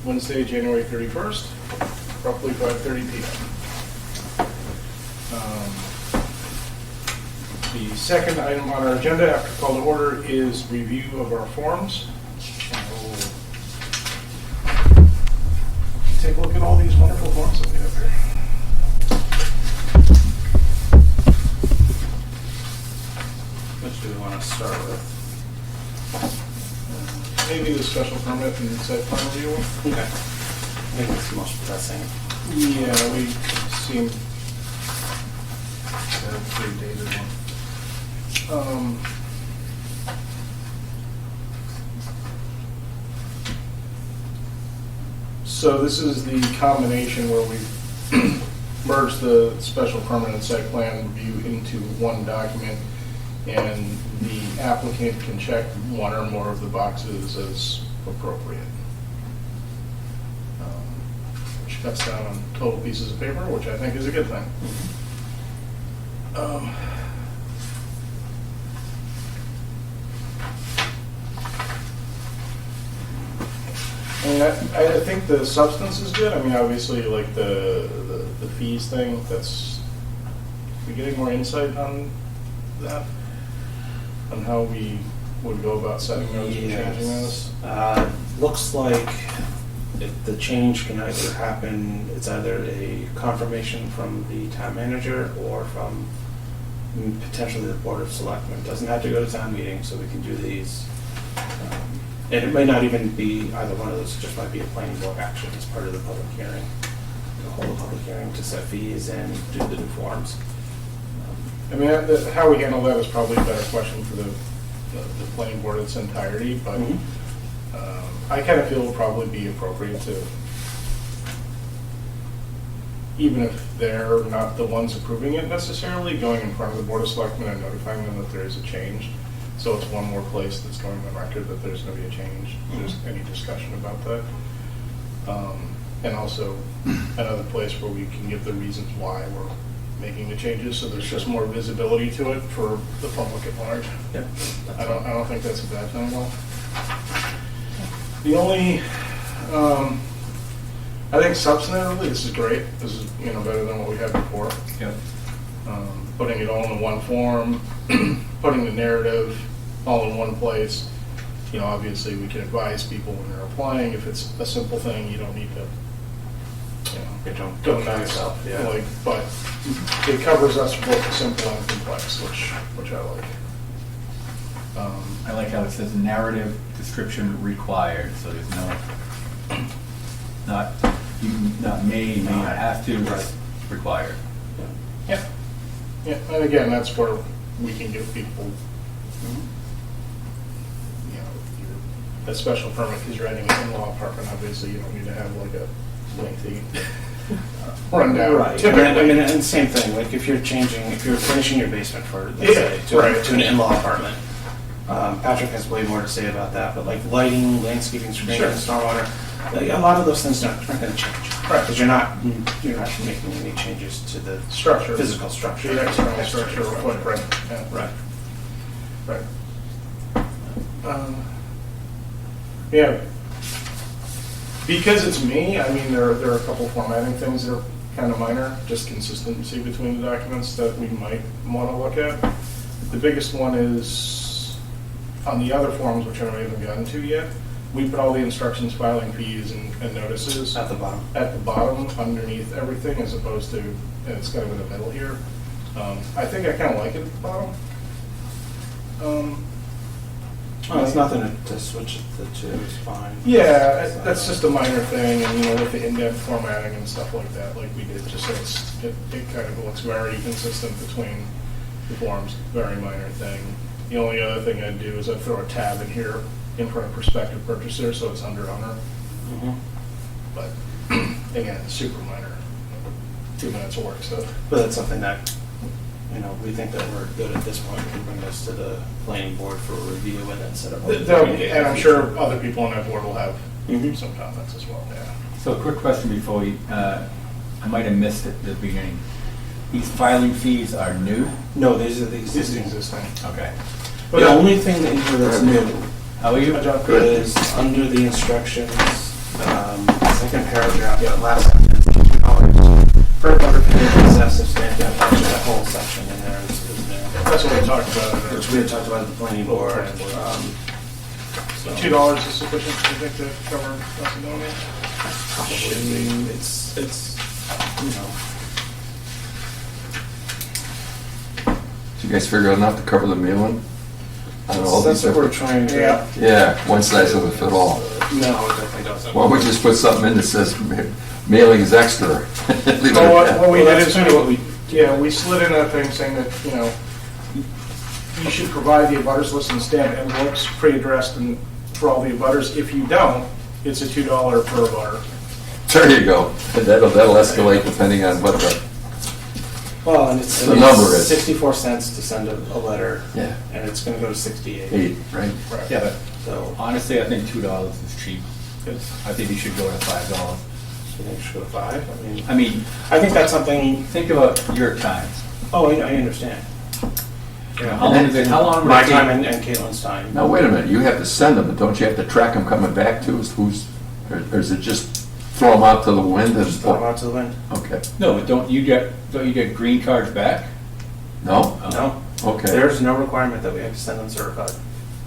Wednesday, January 31st, roughly 5:30 p.m. The second item on our agenda after call to order is review of our forms. And we'll take a look at all these wonderful forms that we have here. Which do we want to start with? Maybe the special permit and site plan review one. Okay. I think it's the most pressing. Yeah, we seem to have a pretty dated one. So this is the combination where we merged the special permit and site plan review into one document, and the applicant can check one or more of the boxes as appropriate. Which cuts down on total pieces of paper, which I think is a good thing. I mean, I think the substance is good. I mean, obviously, like the fees thing, that's, we getting more insight on that? On how we would go about setting those and changing those? Looks like if the change can either happen, it's either a confirmation from the town manager or from potentially the Board of Selectmen. It doesn't have to go to town meeting, so we can do these. And it may not even be either one of those, it just might be a planning board action as part of the public hearing. To hold a public hearing to set fees and do the new forms. I mean, how we handle that is probably a better question for the planning board in its entirety, but I kind of feel it would probably be appropriate to, even if they're not the ones approving it necessarily, going in front of the Board of Selectmen and notifying them that there is a change. So it's one more place that's going on the record that there's going to be a change, if there's any discussion about that. And also another place where we can give the reasons why we're making the changes, so there's just more visibility to it for the public at large. Yeah, I don't think that's a bad thing at all. The only, I think substantively, this is great. This is, better than what we had before. Yep. Putting it all in one form, putting the narrative all in one place. Obviously we can advise people when they're applying. If it's a simple thing, you don't need to, don't go kill nuts. yourself. Yeah. But it covers us for both the simple and complex, which I like. I like how it says narrative description required, so there's not may not have to, it's required. Yeah. Yeah, and again, that's where we can give people, a special permit because you're adding an in-law apartment. Obviously, you don't need to have like a lengthy rundown. Right. And same thing. Like if you're finishing your basement for, let's say, to an in-law apartment. Patrick has way more to say about that, but like lighting, landscaping, screening, Sure. stormwater, like a lot of those things aren't going to change. Right. Because you're not making any changes to the Structure. physical structure. The external structure or footprint. Yeah. Right. Yeah. Because it's me, I mean, there are a couple formatting things that are kind of minor, just consistency between the documents that we might want to look at. The biggest one is on the other forms, which I haven't gotten to yet. We put all the instructions, filing fees, and notices At the bottom. at the bottom, underneath everything, as opposed to, and it's kind of in the middle here. I think I kind of like it at the bottom. It's nothing to switch the two. It's fine. Yeah, that's just a minor thing, and with the indent formatting and stuff like that, like we did, just so it kind of looks very consistent between the forms. Very minor thing. The only other thing I'd do is I'd throw a tab in here in front of prospective purchaser, so it's under owner. But again, super minor. 2 minutes of work, so. But that's something that, we think that we're good at this point. We can bring this to the planning board for review and then set up. And I'm sure other people on that board will have some comments as well, yeah. So a quick question before we, I might have missed it at the beginning. These filing fees are new? No, these are the This is existing. existing. Okay. The only thing that that's new How are you? is under the instructions, second paragraph, yeah, last sentence, $2 per butter payment excessive stamp duty. Actually, that whole section in there is there. That's what we talked about. Which we had talked about at the planning board. So $2 is sufficient, you think, to cover Macedonia? probably, it's, you know, Did you guys figure out enough to cover the mailing? I don't know, all that's these what we're different- trying to. Yeah. Yeah, one size doesn't fit all. No, it definitely doesn't. Why don't we just put something in that says mailing is extra? Leave it Well, at what we Well, did that's is, kind of what we. yeah, we slid in a thing saying that, you know, you should provide the abutters list and stamp envelopes pre-addressed and for all the abutters. If you don't, it's a $2 per abutter. There you go. That'll escalate depending on what the, Well, and it's, The number is- 64 cents to send a letter. Yeah. And it's gonna go to 68. 8, right? Right. Yeah, but So, honestly, I think $2 is cheap. I think you should go to $5. you think we should go to 5? I mean, I think that's something, think about your time. oh, I understand. How long is it, how long would My it time take? and Caitlin's time. Now, wait a minute, you have to send them, but don't you have to track them coming back too? Or is it just throw them out to the wind and? Just throw them out to the wind. Okay. No, but don't you get green cards back? No? Oh. No, Okay. there's no requirement that we have to send them certified.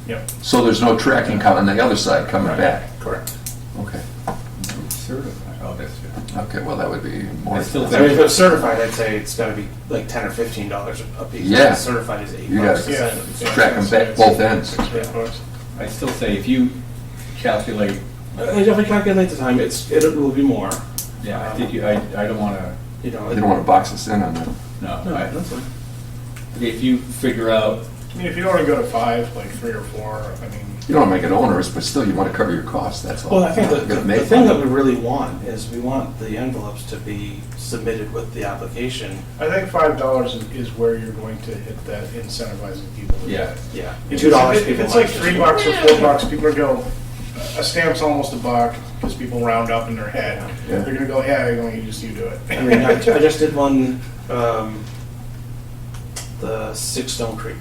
Yep. So there's no tracking on the other side coming back? Correct. Okay. Certified, oh, that's good. Okay, well, that would be more. I still I mean, if it's certified, I'd say it's gotta be like $10 or $15 a piece. Yeah. Certified is $8 You gotta- to send them. So- Track 'em back both ends. $6. I still say if you calculate, If I calculate the time, it will be more, yeah, I think I don't wanna, you know. They don't want to box us in on that. no. No, that's fine. If you figure out, I mean, if you don't want to go to 5, like 3 or 4, I mean, You don't want to make it onerous, but still you want to cover your costs, that's all. Well, I think You're that gonna the make thing that money. we really want is we want the envelopes to be submitted with the application. I think $5 is where you're going to hit that incentivizing people. to Yeah. get it. Yeah. If $2 it's, if people it's like might just- $3 or $4, people are go, a stamp's almost $1 because people round up in their head. Yeah. They're gonna go, yeah, you're going, you do it. I mean, I just did one, the 6 Stone Creek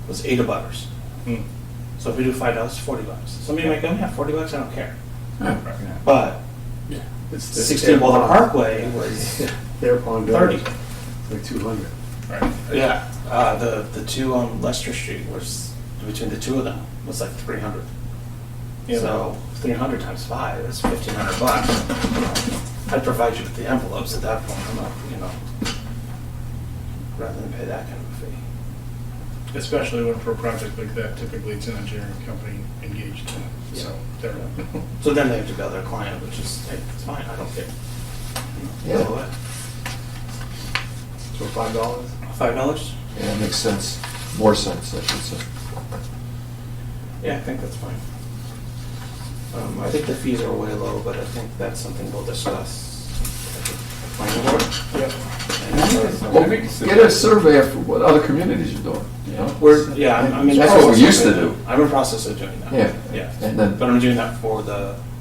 was 8 abutters. Hmm. So if we do $5, $40. Somebody might go, yeah, $40, I don't care. Yeah. But It's 16 Boulder Parkway was Their pond, 30. like 200. Right. Yeah, the two on Leicester Street was, between the two of them, was like 300. Yeah. So 300 times 5, that's $1,500. I'd provide you with the envelopes at that point, I'm not, you know, rather than pay that kind of a fee. Especially when for a project like that, typically it's an engineering company engaged in it, so they're. So then they have to bill their client, which is, hey, it's fine, I don't care. Yeah. Bill it. So $5? $5? Yeah, that makes sense. More sense, I should say. Yeah, I think that's fine. I think the fees are way low, but I think that's something we'll discuss at the planning board. Yep. Well, get a survey of what other communities are doing, you know? I'm in. That's the what we process used to of- do. I'm in process of doing that. Yeah. Yeah. And then, But I'm doing that for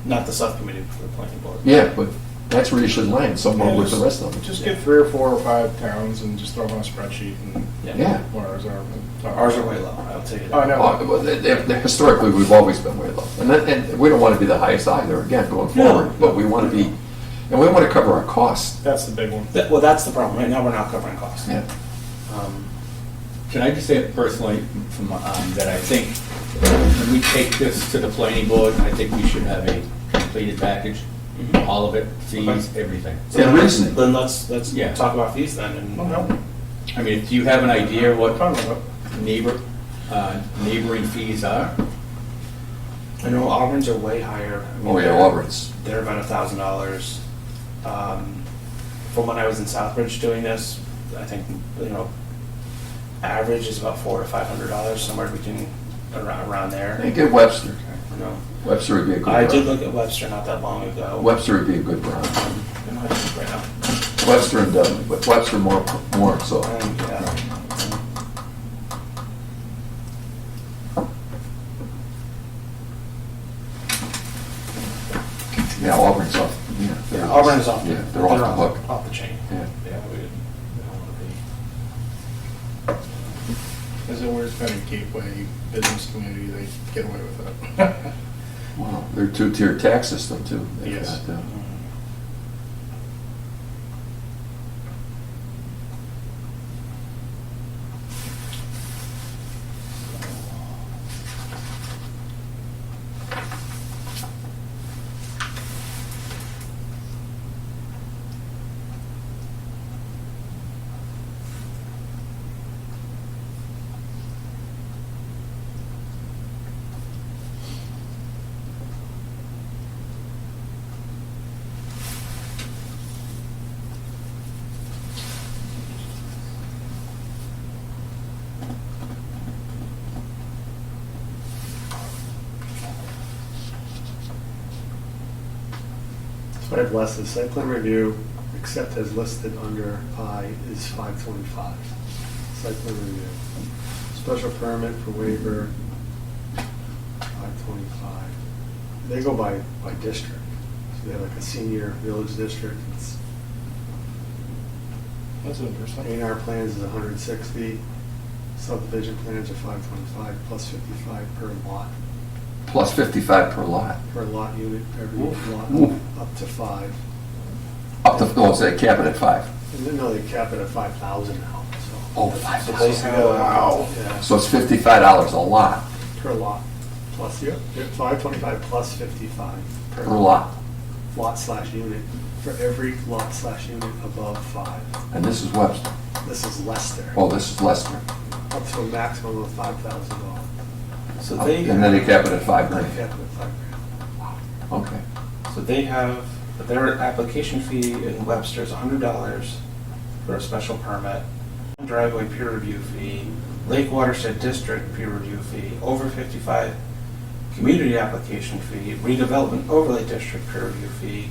not the subcommittee, but for the planning board. yeah, but that's where you should land, somewhere with the rest of them. Just get 3 or 4 or 5 towns and just throw them on a spreadsheet and. Yeah. What ours are. Ours are way low, I'll tell you that. Oh, I know. Well, historically, we've always been way low. And we don't want to be the highest either, again, going forward, No. but we want to be, and we want to cover our costs. That's the big one. Well, that's the problem, right now we're not covering costs. Yeah. can I just say it personally from, that I think when we take this to the planning board, I think we should have a completed package, Mhm. all of it, fees, everything. So And then- reasoning. Then let's Yeah. talk about fees then, and. Okay. I mean, do you have an idea what Fine with it. neighboring fees are? I know Auburn's are way higher. I mean, Oh, yeah, Auburn's. They're about $1,000. From when I was in Southbridge doing this, I think, you know, average is about $400 to $500, somewhere between, around there. Hey, get Webster. You know, Webster would be a good I did run. look at Webster not that long ago. Webster would be a good run. I don't know how to think right now. Webster and Dudley, but Webster more so. Yeah. Yeah, Auburn's off. Yeah, Auburn is off. Yeah, they're off the hook. Off the chain. Yeah. Yeah, we don't want to be. As a weird kind of gateway business community, they get away with it. Well, they're two-tier tax system too. They've Yes. got, 5 less, the site plan review, except as listed under I, is 525. Site plan review. Special permit for waiver, 525. They go by district. So they have like a senior village district. It's That's interesting. A&R plans is 160. Subdivision plans are 525 plus 55 per lot. Plus 55 per lot. Per lot unit, every lot, Oof. up to 5. Up to, oh, say cap it at 5. And then, no, they cap it at 5,000 now, so. Oh, So 5,000. basically, Wow. Yeah, So it's $55 a lot per lot, plus, yeah, 525 plus 55 per lot. lot/unit, for every lot/unit above 5. And this is Webster. This is Leicester, Oh, this is Leicester. up to a maximum of $5,000. So they And then they cap it at 5 They grand. cap it at $5,000. Okay. So they have, their application fee in Webster is $100 for a special permit, driveway peer review fee, Lake Watershed District peer review fee, over 55 community application fee, redevelopment overlay district peer review fee,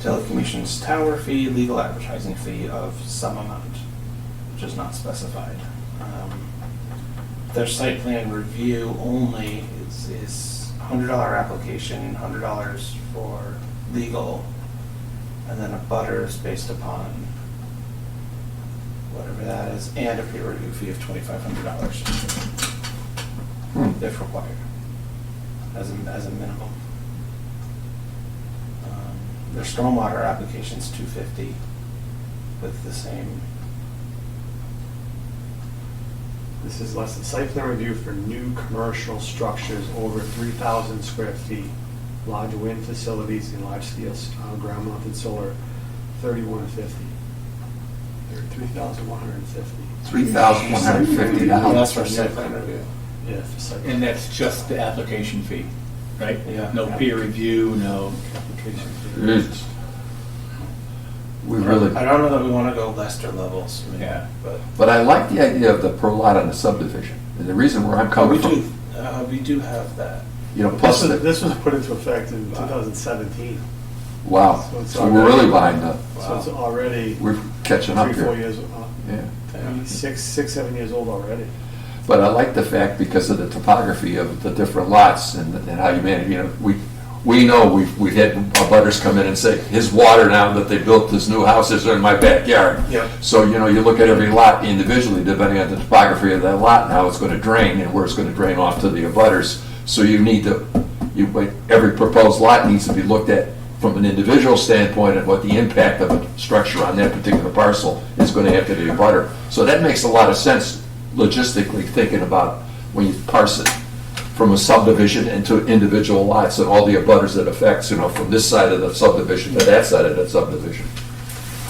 telecommunications tower fee, legal advertising fee of some amount, which is not specified. Their site plan review only is $100 application, $100 for legal, and then a butters based upon whatever that is, and a peer review fee of $2,500 if required, as a minimum. Their stormwater application's $250 with the same. This is less than site plan review for new commercial structures over 3,000 square feet, large wind facilities and large scale ground mounted solar, 3,150. They're 3,150. $3,150. That's for site plan review. Yeah, for site. And that's just the application fee, right? Yeah. No peer review, no. application fee. Jesus. We really, I don't know that we want to go Leicester levels. I mean, Yeah. but I like the idea of the per lot on the subdivision. And the reason where I'm coming from, We do have that. you know, plus the, This was put into effect in 2017, wow. So it's So we're really behind up. so it's already We're catching up 3-4 here. years, Yeah. 6-7 years old already. But I like the fact because of the topography of the different lots and how you manage, you know, we know we've had our butters come in and say, his water now that they built this new houses are in my backyard. Yep. So, you know, you look at every lot individually, depending on the topography of that lot and how it's gonna drain and where it's gonna drain off to the abutters. So you need to, every proposed lot needs to be looked at from an individual standpoint and what the impact of a structure on that particular parcel is gonna have to the abutter. So that makes a lot of sense logistically, thinking about when you parse it from a subdivision into individual lots and all the abutters it affects, you know, from this side of the subdivision to that side of the subdivision.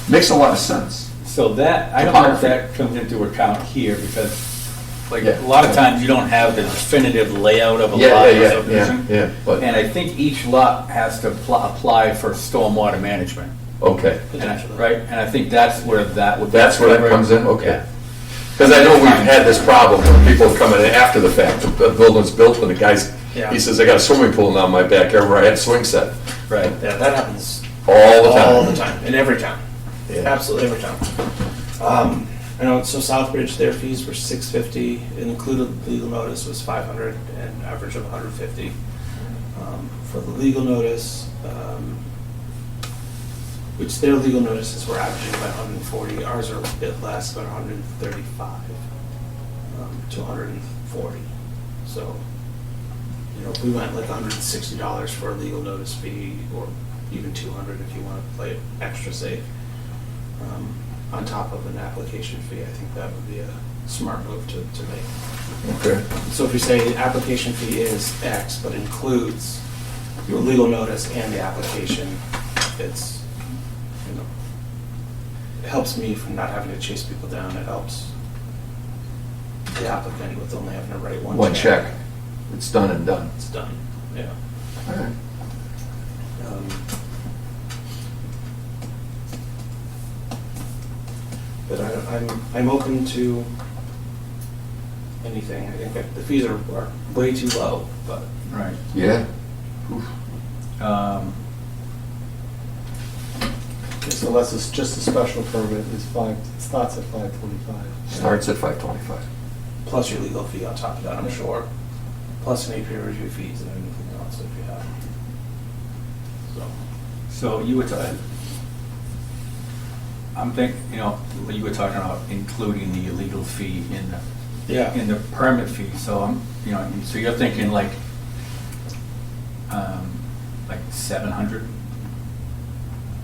Makes a lot of sense. So that, I don't know if that comes into account here, because like, a lot of times you don't have the definitive layout of a lot or subdivision. yeah. But, And I think each lot has to apply for stormwater management. okay, Right? And I think that's where that would. that's where that comes in, okay. Yeah. Because I know we've had this problem when people come in after the fact, the building's built and the guy's, Yeah. he says, I got a swimming pool now in my backyard where I had a swing set. Right. Yeah, that happens All the time. all the time, in every town. Yeah. Absolutely every town. I know, so Southbridge, their fees were $650, included legal notice was $500, and average of $150. For the legal notice, which their legal notices were averaging about 140, ours are a bit less, about 135 to 140. So, you know, if we went like $160 for a legal notice fee, or even $200 if you want to play it extra safe, on top of an application fee, I think that would be a smart move to make. Okay. So if we say the application fee is X, but includes your legal notice and the application, it's, you know, it helps me from not having to chase people down. It helps the applicant with only having to write One check. It's done and done. It's done, yeah. All right. But I'm open to anything. I think that the fees are way too low, but Right. Yeah. Um, So unless it's just a special permit, it starts at 525. Starts at 525. Plus your legal fee on top of that, I'm sure. Plus any peer review fees and anything else if you have. So you were talking, I'm thinking, you were talking about including the illegal fee in the permit fee, so so you're thinking like 700?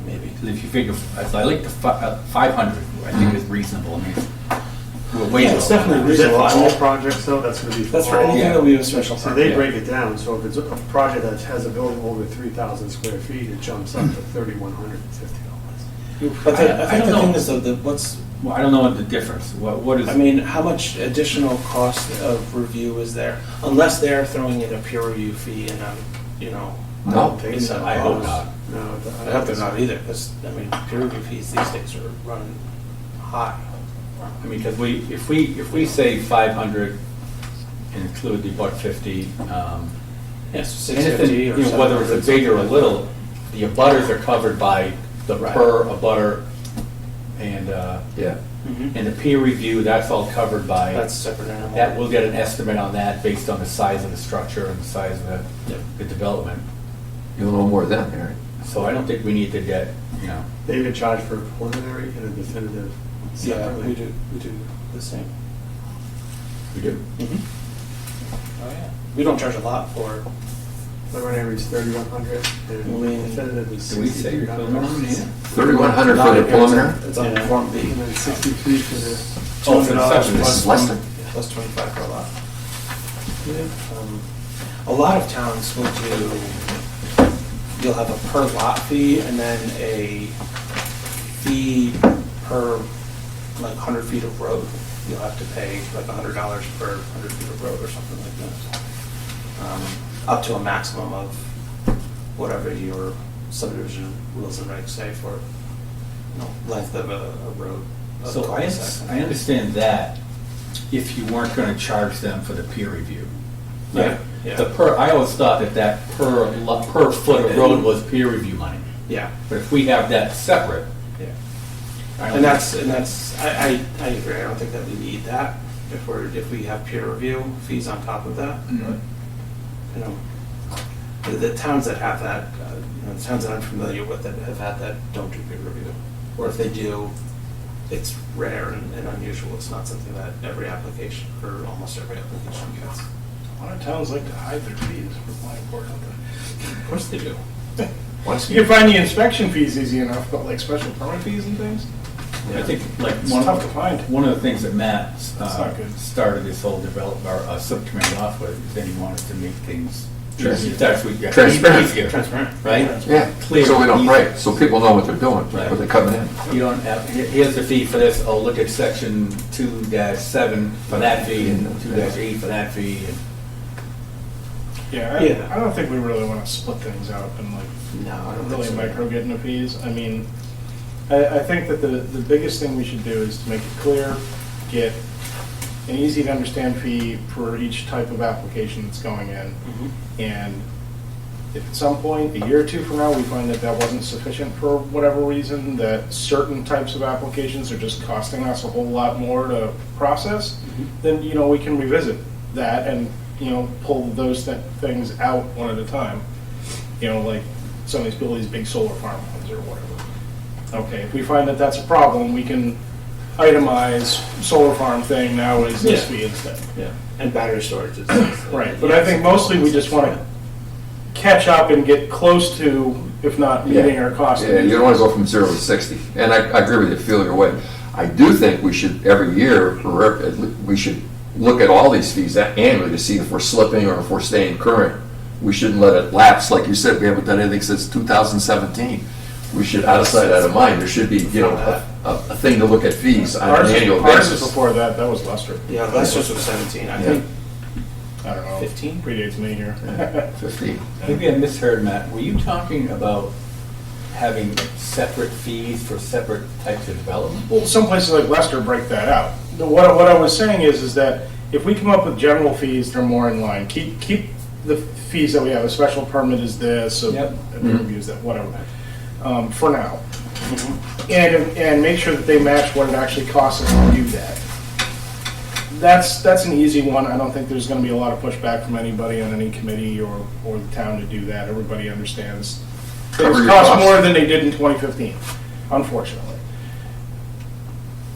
Maybe. If you figure, I like the 500, I think is reasonable. I mean, we're way Yeah, it's low. definitely Is that for reasonable. all projects though? That's going to be That's for all- anything Yeah. that we have special So permit. they Yeah. break it down, so if it's a project that has a building over 3,000 square feet, it jumps up to $3,150. But I I think don't the thing know. is though, that what's, Well, I don't know what the difference, what is? I mean, how much additional cost of review is there? Unless they're throwing in a peer review fee and, I No. don't think so. I hope not. No, I hope they're not either, because, I mean, peer review fees these days are running high. I mean, because if we say 500 and include the $150, Yes, 650 anything, or whether it's a big or a little, the abutters are covered by the Right. per abutter, and Yeah. and the peer review, that's all covered by. That's a separate animal. That, we'll get an estimate on that based on the size of the structure and the size of Yep. the development. You'll know more then, Aaron. So I don't think we need to get, They even charge for a preliminary and a definitive Yeah, separately. we do the same. we do. Oh, yeah. We don't charge a lot for, Preliminary is 3,100 We- and definitive is Do we say your preliminary? $6,300. 3,100 for the preliminary? it's on Yeah. Form B. And then 63 for the Oh, for the $200 separate. This plus is Lester. Plus 25 for a lot. A lot of towns will do, you'll have a per lot fee and then a fee per like 100 feet of road. You'll have to pay like $100 per 100 feet of road or something like that. Up to a maximum of whatever your subdivision rules and regs say for, length of a road. a So cul-de-sac. I understand that if you weren't going to charge them for the peer review. Right? Yeah. I always thought that per foot of road was peer review money. Yeah. But if we have that separate. Yeah. I don't And that's, I agree, I don't think that we need that, if we have peer review fees on top of that. Mhm. The towns that have that, the towns that I'm familiar with that have had that don't do peer review. Or if they do, it's rare and unusual, it's not something that every application, or almost every application gets. A lot of towns like to hide their fees for planning board, don't they? Of course they do. You can find the inspection fees easy enough, but like special permit fees and things, I think like it's tough to find. one of the things that Matt not good. started this whole subcommittee off with, is that he wanted to make things Trans- easier. That's what- yeah, Transparent. easier, Transparent. right? Yeah, Clear, so we don't, easy. right, so people know what they're doing, Right. when they're coming in. You don't have, here's the fee for this, oh, look at section 2-7 for that fee, and 2-8 for that fee. and- Yeah, Yeah. I don't think we really want to split things out and like No, I don't think really so. micro get into fees. I mean, I think that the biggest thing we should do is to make it clear, get an easy to understand fee for each type of application that's going in. Mhm. And if at some point, a year or two from now, we find that that wasn't sufficient for whatever reason, that certain types of applications are just costing us a whole lot more to process, then, we can revisit that and, pull those things out one at a time. Like somebody's building these big solar farm homes or whatever. Okay, if we find that that's a problem, we can itemize solar farm thing now is this Yeah. fee instead. Yeah, and battery storage is. Right, but I think mostly we just want to catch up and get close to, if not meeting our costs. Yeah, you don't want to go from 0 to 60, and I agree with you, feel your way. I do think we should, every year, we should look at all these fees annually to see if we're slipping or if we're staying current. We shouldn't let it lapse, like you said, we haven't done anything since 2017. We should, out of sight, out of mind, there should be, a thing to look at fees on an annual Ours is basis. before that was Lester. Yeah, Lester's was 17, I think. I don't know. 15? Predates me here. 15. Maybe I misheard, Matt, were you talking about having separate fees for separate types of development? Well, some places like Lester break that out. What I was saying is that if we come up with general fees, they're more in line. Keep the fees that we have. A special permit is this, Yep. a peer review is that, whatever. For now. and make sure that they match what it actually costs us to do that. That's an easy one. I don't think there's gonna be a lot of pushback from anybody on any committee or the town to do that. Everybody understands. Cover Things your cost costs. more than they did in 2015, unfortunately.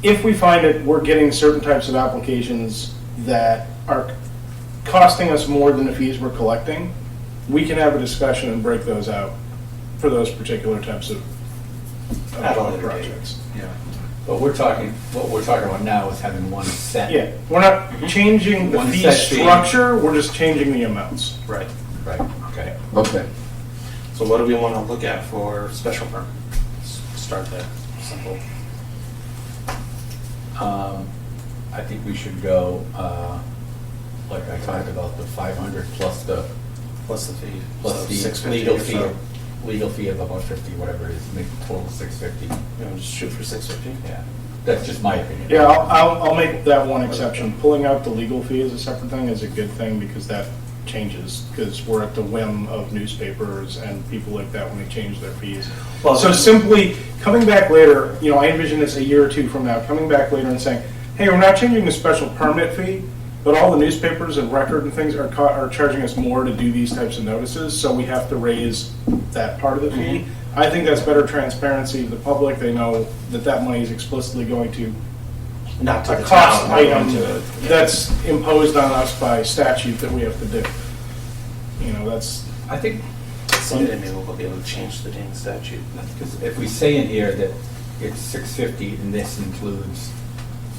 If we find that we're getting certain types of applications that are costing us more than the fees we're collecting, we can have a discussion and break those out for those particular types of At a later date. projects. Yeah. But what we're talking about now is having one set. Yeah, we're not changing the One fee set fee. structure, we're just changing the amounts. Right. Right, okay. Okay. So what do we want to look at for special permit? Start there, simple. I think we should go, like I talked about, the 500 plus the Plus the fee. plus So the 650 legal or fee, so. legal fee of about 50, whatever it is, make the total 650. You know, just shoot for 650. Yeah, that's just my opinion. Yeah, I'll make that one exception. Pulling out the legal fee as a separate thing is a good thing because that changes, because we're at the whim of newspapers and people like that when they change their fees. Well, So simply coming back later, I envision this a year or two from now, coming back later and saying, hey, we're not changing the special permit fee, but all the newspapers and record and things are charging us more to do these types of notices, so we have to raise that part of the fee. I think that's better transparency to the public. They know that that money is explicitly going to Not to a the cost town, not item to the- that's imposed on us by statute that we have to do. That's, I think, Someday maybe we'll be able to change the dang statute. because if we say in here that it's 650 and this includes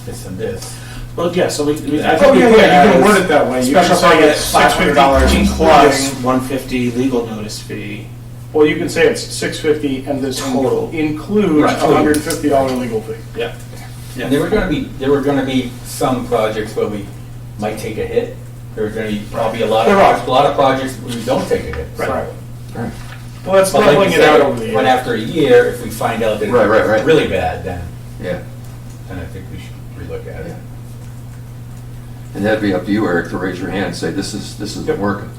this and this, Well, yeah, so I oh, think yeah, we yeah, put it you can as word it that way. You can Special say permit, it's $650 $500 plus including- 150 legal notice fee. well, you can say it's $650 and this Total. includes Right. a $150 legal fee. Yeah. and there were going to be some projects where we might take a hit. There were going to be probably a lot There are. of projects where we don't take a hit. Right. Right. Well, that's But like leveling you it out said, over the but year. after a year, if we find out that Right, right, right. it's really bad, then Yeah. I think we should relook at it. Yeah. And that'd be up to you, Eric, to raise your hand and say, this isn't Yep. working.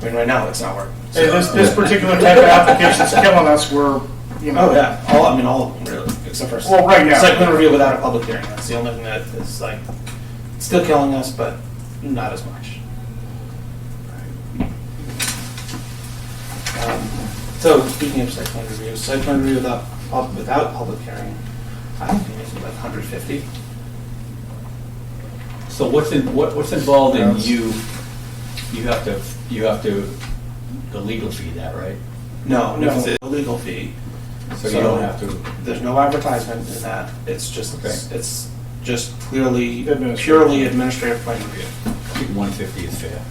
I mean, right now, it's not working. Hey, So- this particular type of application's killing us. We're, Oh, yeah, all of them, really, except for. Well, right now. Site plan review without a public hearing, that's the only thing that is like, still killing us, but not as much. So, speaking of site plan review without public hearing, I don't think it's like 150. So what's involved in Yes. you have to, the legal fee that, right? No, No. it's a legal fee. So you don't have to, There's no advertisement in that, it's just, Okay. it's just clearly, Administrative. purely administrative plan review. I think 150 is fair.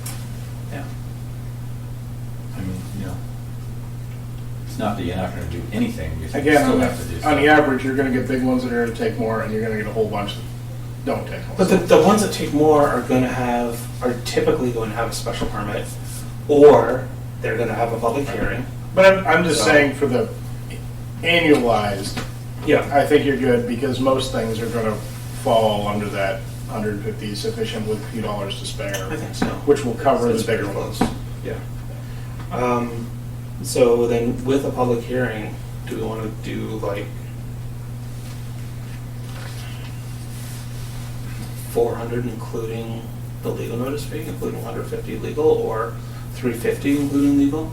Yeah. I mean, it's not that you're not going to do anything, you still Again, have to do on something. the average, you're gonna get big ones that are gonna take more, and you're gonna get a whole bunch that don't take more. But the ones that take more are typically going to have a special permit, or they're gonna have a public hearing. But I'm just So- saying for the annualized, Yeah. I think you're good, because most things are gonna fall under that 150 sufficient with a few dollars to spare. I think so. Which will cover the It's bigger pretty ones. close. Yeah. So then with a public hearing, do we wanna do like 400 including the legal notice fee, including 150 legal, or 350 including legal?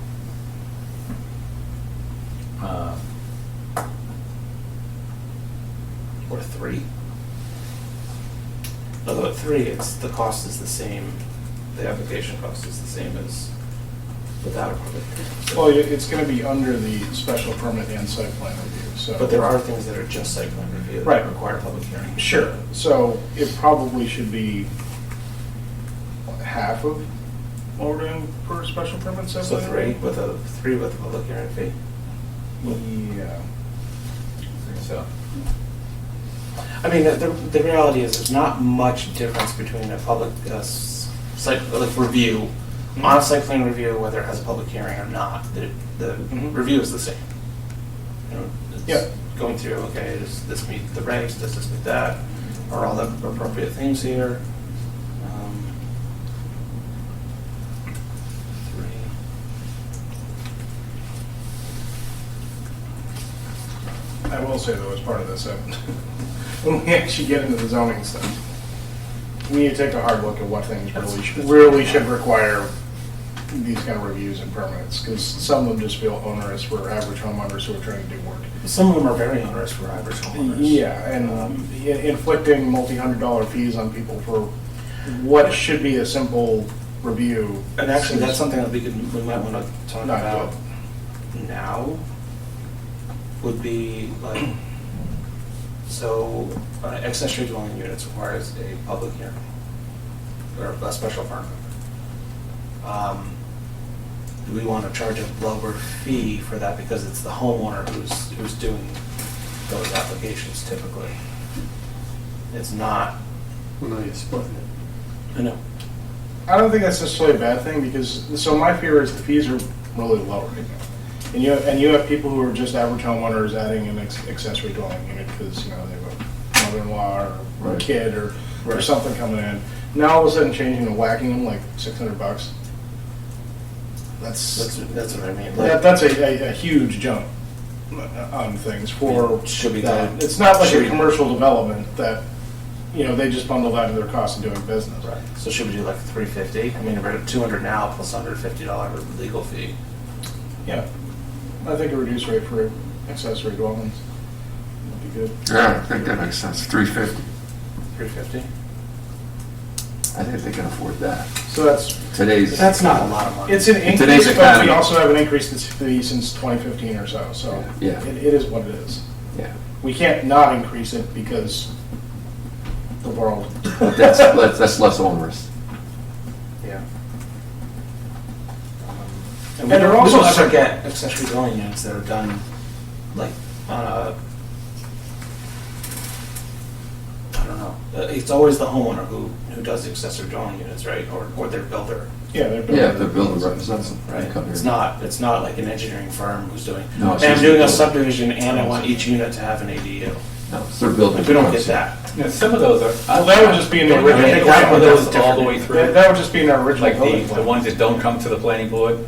Or 3? Although at 3, the cost is the same, the application cost is the same as without a public hearing. So- Well, it's gonna be under the special permit and site plan review, so. But there are things that are just site plan review Right. that require public hearing. Sure, so it probably should be half of what we're doing for a special permit site So plan 3 review? with a public hearing fee. Yeah. So, I mean, the reality is there's not much difference between a public site, like review, on a site plan review, whether it has a public hearing or not. The Mhm. review is the same. You know, it's Yeah. Going through, okay, does this meet the regs, does this meet that, are all the appropriate things here? Three. I will say though, as part of this, when we actually get into the zoning stuff, we need to take a hard look at what things really should require these kind of reviews and permits, because some of them just feel onerous for average homeowners who are trying to do work. Some of them are very onerous for average homeowners. Yeah, and inflicting multi-$100 fees on people for what should be a simple review. And actually, that's something that we might want to talk Not about good. now, would be like, so accessory dwelling units requires a public hearing, or a special permit. Do we want to charge a lower fee for that because it's the homeowner who's doing those applications typically? It's not. Well, no, you're splitting it. I know. I don't think that's necessarily a bad thing, because, so my fear is the fees are really low right now. And you have people who are just average homeowners adding an accessory dwelling unit because, they have a mother-in-law or a Right. kid or something coming in. Now all of a sudden changing and whacking them like $600. That's what I mean. that's a huge jump on things for Should be that. done. It's not like Should a be- commercial development that, they just bundle that into their cost of doing business. Right. So should we do like $350? I mean, we're at $200 now plus $150 legal fee. Yeah. I think a reduced rate for accessory dwellings would be good. Yeah, I think that makes sense, 350. $350. I think they can afford that. So that's, Today's, That's not a lot of money. it's an today's increase, but we economy. also have an increase in fee since 2015 or so, so Yeah. it is what it is. yeah. We can't not increase it because the world. But that's less onerous. Yeah. And they're also we don't ever separate. get accessory dwelling units that are done like on a, I don't know. It's always the homeowner who does the accessory dwelling units, right? Or their builder, Yeah, they're Yeah, the building represents them. right? They come It's here. not like an engineering firm who's doing. No, it's And I'm just doing the a builder. subdivision and I want each unit to have an ADU. No, it's their building. Like, we don't get that. Some of those are. Well, that would just be in the I original. think Right, some of but those that's all the way different. through, That would just be in our original like building the plan. ones that don't come to the planning board.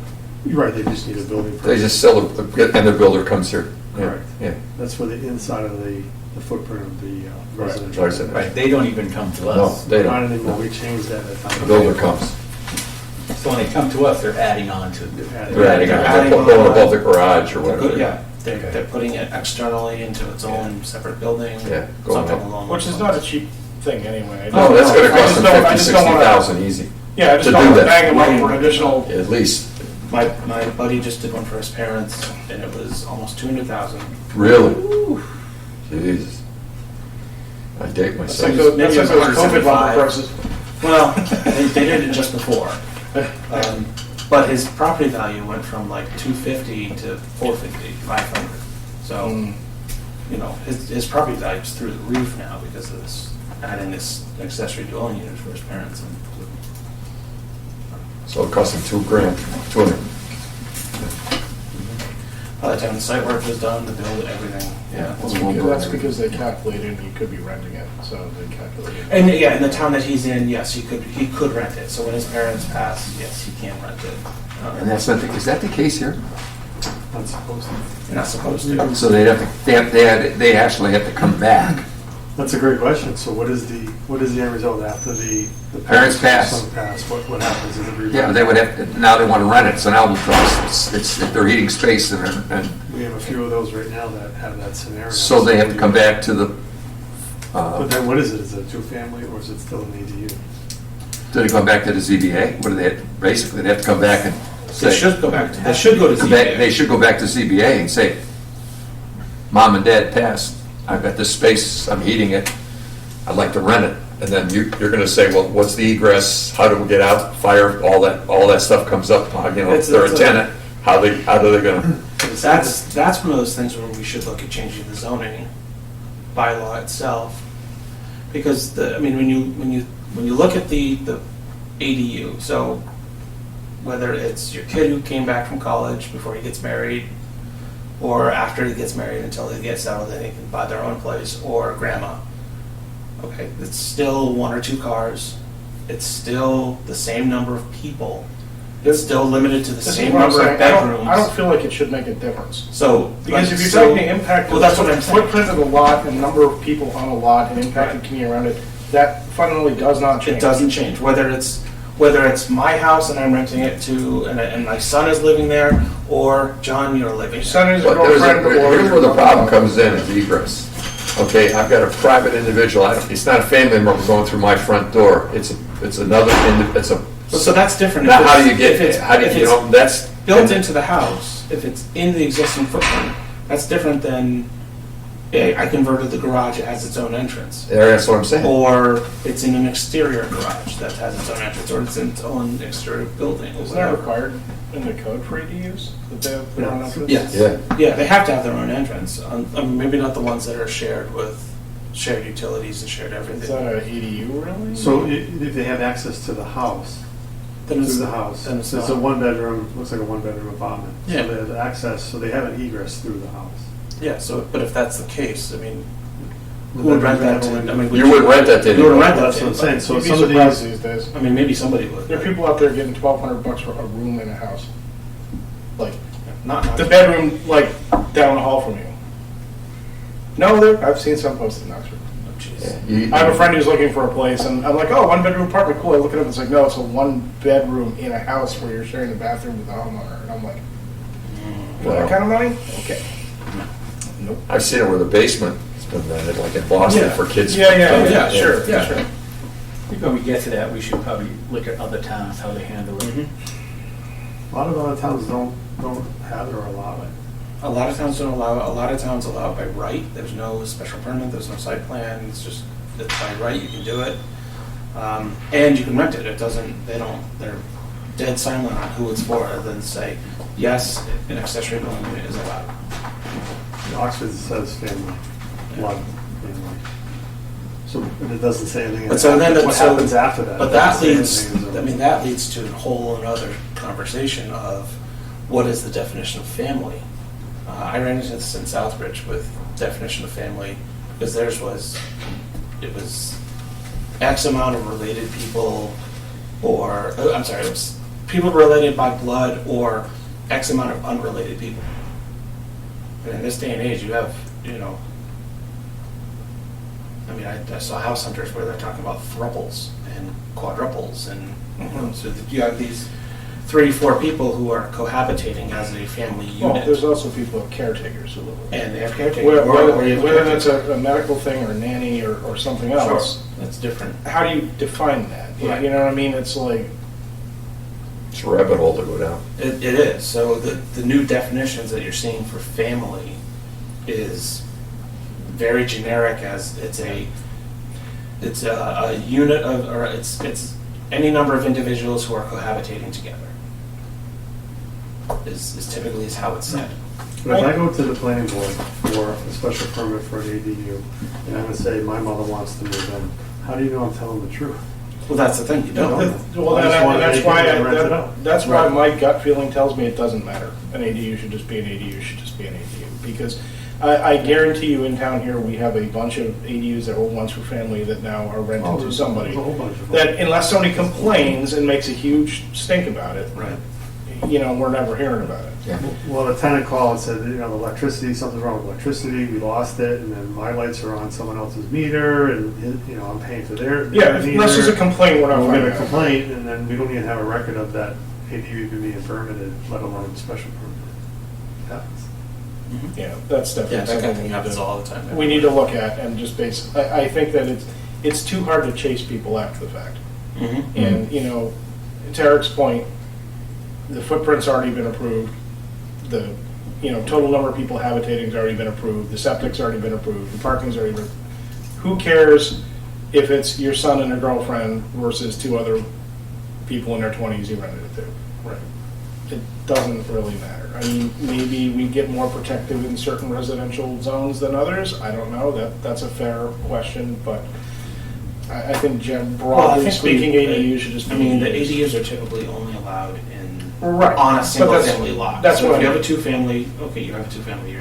You're right, they just need a building permit. They just sell it, and their builder comes here. Yeah, Correct. Yeah. That's for the inside of the footprint of the residential. Residential. Right, they don't even come to No, us. they Not don't. anymore, we changed that at the The time. builder comes. So when they come to us, they're adding on to. They're adding, They're they're adding going on- above the garage or They're whatever. good, yeah, they're putting it externally into its own separate building. Yeah, going Something up. along Which those is not a lines. cheap thing anyway. No, that's gonna I cost just them don't- I 50, just don't wanna- 60,000 easy, Yeah, I just to don't do want to that. bang them up for additional. at least. My buddy just did one for his parents, and it was almost 200,000. Really? Jesus. I date That's myself. like those Maybe that's it like was those COVID 175. bumper prices. Well, they did it just before. But his property value went from like 250 to 450, 500. So, Mm. his property value is through the roof now because of this, adding this accessory dwelling unit for his parents. So it cost him $2,000, 200. By the time the site work was done, the build, everything, yeah. That's because they calculated you could be renting it, so they calculated. And yeah, in the town that he's in, yes, he could rent it. So when his parents pass, yes, he can rent it. And that's not the, is that the case here? Not supposed to. You're not supposed to. So they'd have to, they actually have to come back. That's a great question. So what is the end result after the Parents pass. son pass? What happens? Is it reviewed? Yeah, they would have, now they want to rent it, so now it's they're eating space and We have a few of those right now that have that scenario. so they have to come back to the, But then what is it? Is it a two-family or is it still an ADU? do they come back to the ZBA? What do they, basically, they have to come back and They say. should go back to, they should go to Come back- They ZBA. should go back to ZBA and say, Mom and Dad passed, I've got this space, I'm heating it, I'd like to rent it. And then you're gonna say, well, what's the egress, how do we get out, fire, all that stuff comes up, if they're a tenant, how do they gonna? That's one of those things where we should look at changing the zoning bylaw itself. Because when you look at the ADU, so whether it's your kid who came back from college before he gets married, or after he gets married until they get settled, then they can buy their own place, or grandma. Okay, it's still one or two cars. It's still the same number of people. It's still limited to the This is same what I'm number of saying. bedrooms. I don't feel like it should make a difference. So. Because if you're so- taking the impact Well, of that's the what I'm saying. footprint of the lot and number of people on a lot and impact of the community around it, that fundamentally does not change. It doesn't change, whether it's my house and I'm renting it to, and my son is living there, or John, you're living Your there. son is a But girlfriend or. here's where the problem comes in, is egress. Okay, I've got a private individual, it's not a family member going through my front door, it's another, it's a, So that's different. now If how do it's- you get, if it's- how do if you, it's know, that's. built into the house, if it's in the existing footprint, that's different than, I converted the garage, it has its own entrance. That's what I'm saying. Or it's in an exterior garage that has its own entrance, or it's in its own exterior building. or Isn't that whatever. required in the code for ADUs? That they have their own Yeah. entrance? Yes. Yeah. Yeah, they have to have their own entrance. Maybe not the ones that are shared with shared utilities and shared Is everything. that an ADU really? So if they have access to the house, Then through it's- the house, then it's it's a not. one-bedroom, looks like a one-bedroom apartment. Yeah. So they have access, so they have an egress through the house. Yeah, so, but if that's the case, I mean, The who would rent bedroom that to? have a I mean, You would rent that to You would anyone. rent that That's to what I'm saying, anybody. so You'd be some of surprised these, these days. I mean, maybe somebody would. There are people out there getting $1,200 for a room in a house. Like, Not the bedroom, like, down the hall from you. No, I've seen some posted in Oxford. Oh, jeez. Yeah, you- I have a friend who's looking for a place, and I'm like, oh, one-bedroom apartment, cool. I look it up, it's like, no, it's a one-bedroom in a house where you're sharing a bathroom with the homeowner. And I'm like, for that kind of money? Okay. Nope. I've seen it where the basement has been rented, like in Boston, Yeah. for kids. Yeah, sure, Yeah. sure. I think when we get to that, we should probably look at other towns, how they handle it. Mhm. a lot of other towns don't have it or allow it. A lot of towns don't allow it. A lot of towns allow it by right. There's no special permit, there's no site plan, it's just, it's by right, you can do it. And you can rent it. It doesn't, they're dead silent on who it's for, other than say, yes, an accessory dwelling unit is allowed. In Oxford says family, blood, family. So, and it doesn't say anything. But so then, What happens after that? But It that doesn't say leads, anything. I mean, that leads to a whole another conversation of what is the definition of family? I ran into this in Southbridge with definition of family, because theirs was, it was X amount of related people, or, I'm sorry, it was people related by blood, or X amount of unrelated people. And in this day and age, you have, I mean, I saw house hunters where they're talking about thruples and quadruples, and so that you have these 3-4 people who are cohabitating as a family Well, unit, there's also people who have caretakers who live with them. and they have caretakers. Whether that's a medical thing or a nanny or something else, Sure, that's different. how do you define that? Right. You know what I mean? It's like, It's a rabbit hole to go down. It is. So the new definitions that you're seeing for family is very generic, as it's a unit of, or it's any number of individuals who are cohabitating together. Is typically is how it's said. But if I go to the planning board for a special permit for an ADU, and I'm gonna say my mother wants to move in, how do you know I'm telling the truth? Well, that's the thing. You don't know. well, I just wanna that's make why it and rent it out. that's why Right. my gut feeling tells me it doesn't matter. An ADU should just be an ADU. Should just be an ADU, because I guarantee you, in town here, we have a bunch of ADUs that were once for family that now are rented to somebody. There's a whole bunch of them. That unless somebody complains and makes a huge stink about it, Right. we're never hearing about it. Well, the tenant called and said, the electricity, something's wrong with electricity, we lost it, and then my lights are on someone else's meter, and, I'm paying for their Yeah, meter. unless there's a complaint, we're not We're finding gonna out. complain, and then we don't even have a record of that ADU even being permitted, let alone special permit. It happens. Yeah, that's definitely Yeah, that kind of something thing happens all the time. we need to look at and just I think that it's too hard to chase people after the fact. Mhm. And, to Eric's point, the footprint's already been approved. The, total number of people habitating's already been approved. The septic's already been approved. The parking's already been. Who cares if it's your son and a girlfriend versus 2 other people in their 20s you rented it to? Right. It doesn't really matter. I mean, maybe we get more protective in certain residential zones than others. I don't know. That's a fair question, but I think broadly speaking, ADUs should just be. I mean, the ADUs are typically only allowed Right. on a But single that's- family lot. that's So what if you I have a mean. 2-family, okay, you have a 2-family,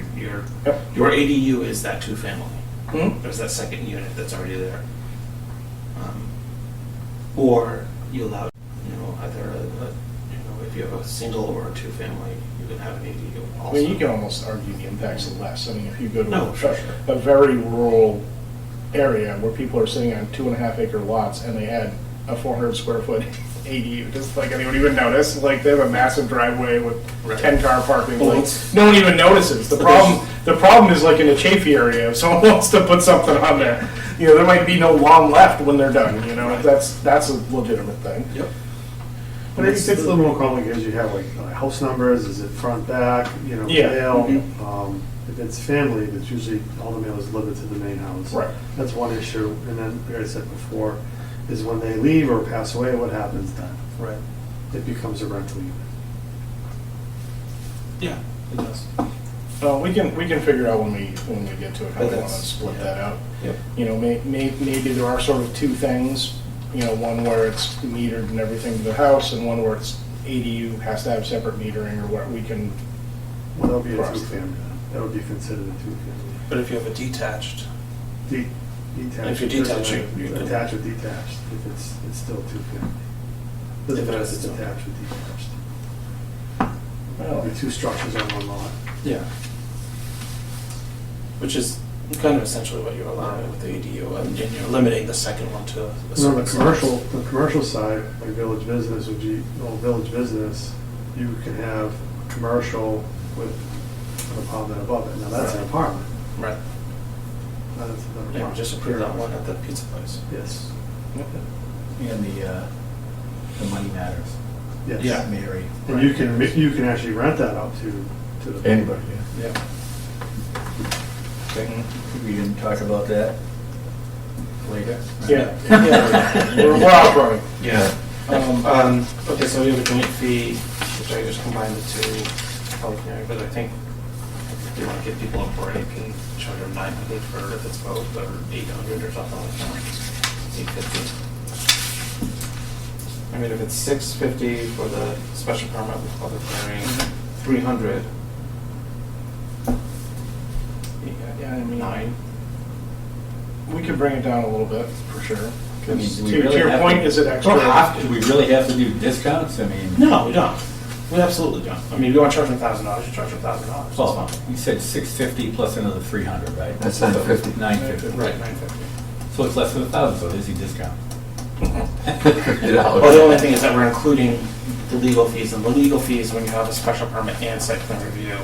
Yep. your ADU is that 2-family. Hmm? There's that second unit that's already there. Or you allow, either if you have a single or a two-family, you can have an ADU I also. mean, you can almost argue the impact's less. I mean, if you go to No, sure. a very rural area where people are sitting on 2.5 acre lots and they had a 400 square foot ADU, just like anyone even notice, like they have a massive driveway with Right. 10 car parking, Well, like, it's- no one even notices. The problem is like in the Chafee area, if someone wants to put something on there, you know, there might be no lawn left when they're done, you know, Right. that's a legitimate thing. Yep. But it gets a little more complicated, because you have like house numbers, is it front, back, you know, Yeah. mail. Mhm. If it's family, it's usually, all the mail is delivered to the main house. Right. That's one issue, and then, like I said before, is when they leave or pass away, what happens then? Right. It becomes a rental unit. Yeah, it does. We can figure out when we get to it how we want to That's- split yeah. that out. Yep. You know, maybe there are sort of two things, you know, one where it's metered and everything to the house, and one where it's ADU has to have separate metering, or what we can, Well, that would be a Cross. two-family, that would be considered a two-family. But if you have a detached, Detached. If you're detached, you can- Attached or detached, if it's still two-family. Doesn't If it matter is, if it's it's attached or detached. well, There'll be two structures on one lot. yeah. Which is kind of essentially what you're allowing with the ADU, and you're limiting the second one to a No, certain the commercial side, like village business, would be, well, village business, you can have commercial with an apartment above it. Now, that's an Right. apartment. Right. That's another Yeah, apartment. just approve that one at the pizza place. Yes, And the money matters. yes. Yeah. Mary. And you can actually rent that out to the. Anybody, yeah. Yeah. Okay. We didn't talk about that later. yeah, yeah, we're off running. Yeah. Um, Okay, so we have a joint fee, which I just combined the two public hearing, but I think if you want to give people a break and charge them 900 for if it's both, or 800 or something like that. 850. I mean, if it's 650 for the special permit with public hearing, 300. Yeah, I mean, 9. we could bring it down a little bit, for sure. I mean, 'Cause do we to really your have point, to- is it extra? Don't have to. Do we really have to do discounts? I mean, No, we don't. We absolutely don't. I mean, if you want to charge them $1,000, you charge them $1,000. That's well, fine. you said 650 plus another 300, right? That's 950. 950. Right, 950. So it's less than 1,000, so it is a discount. You know, Well, the only thing is that we're including the legal fees, and the legal fees, when you have a special permit and site plan review,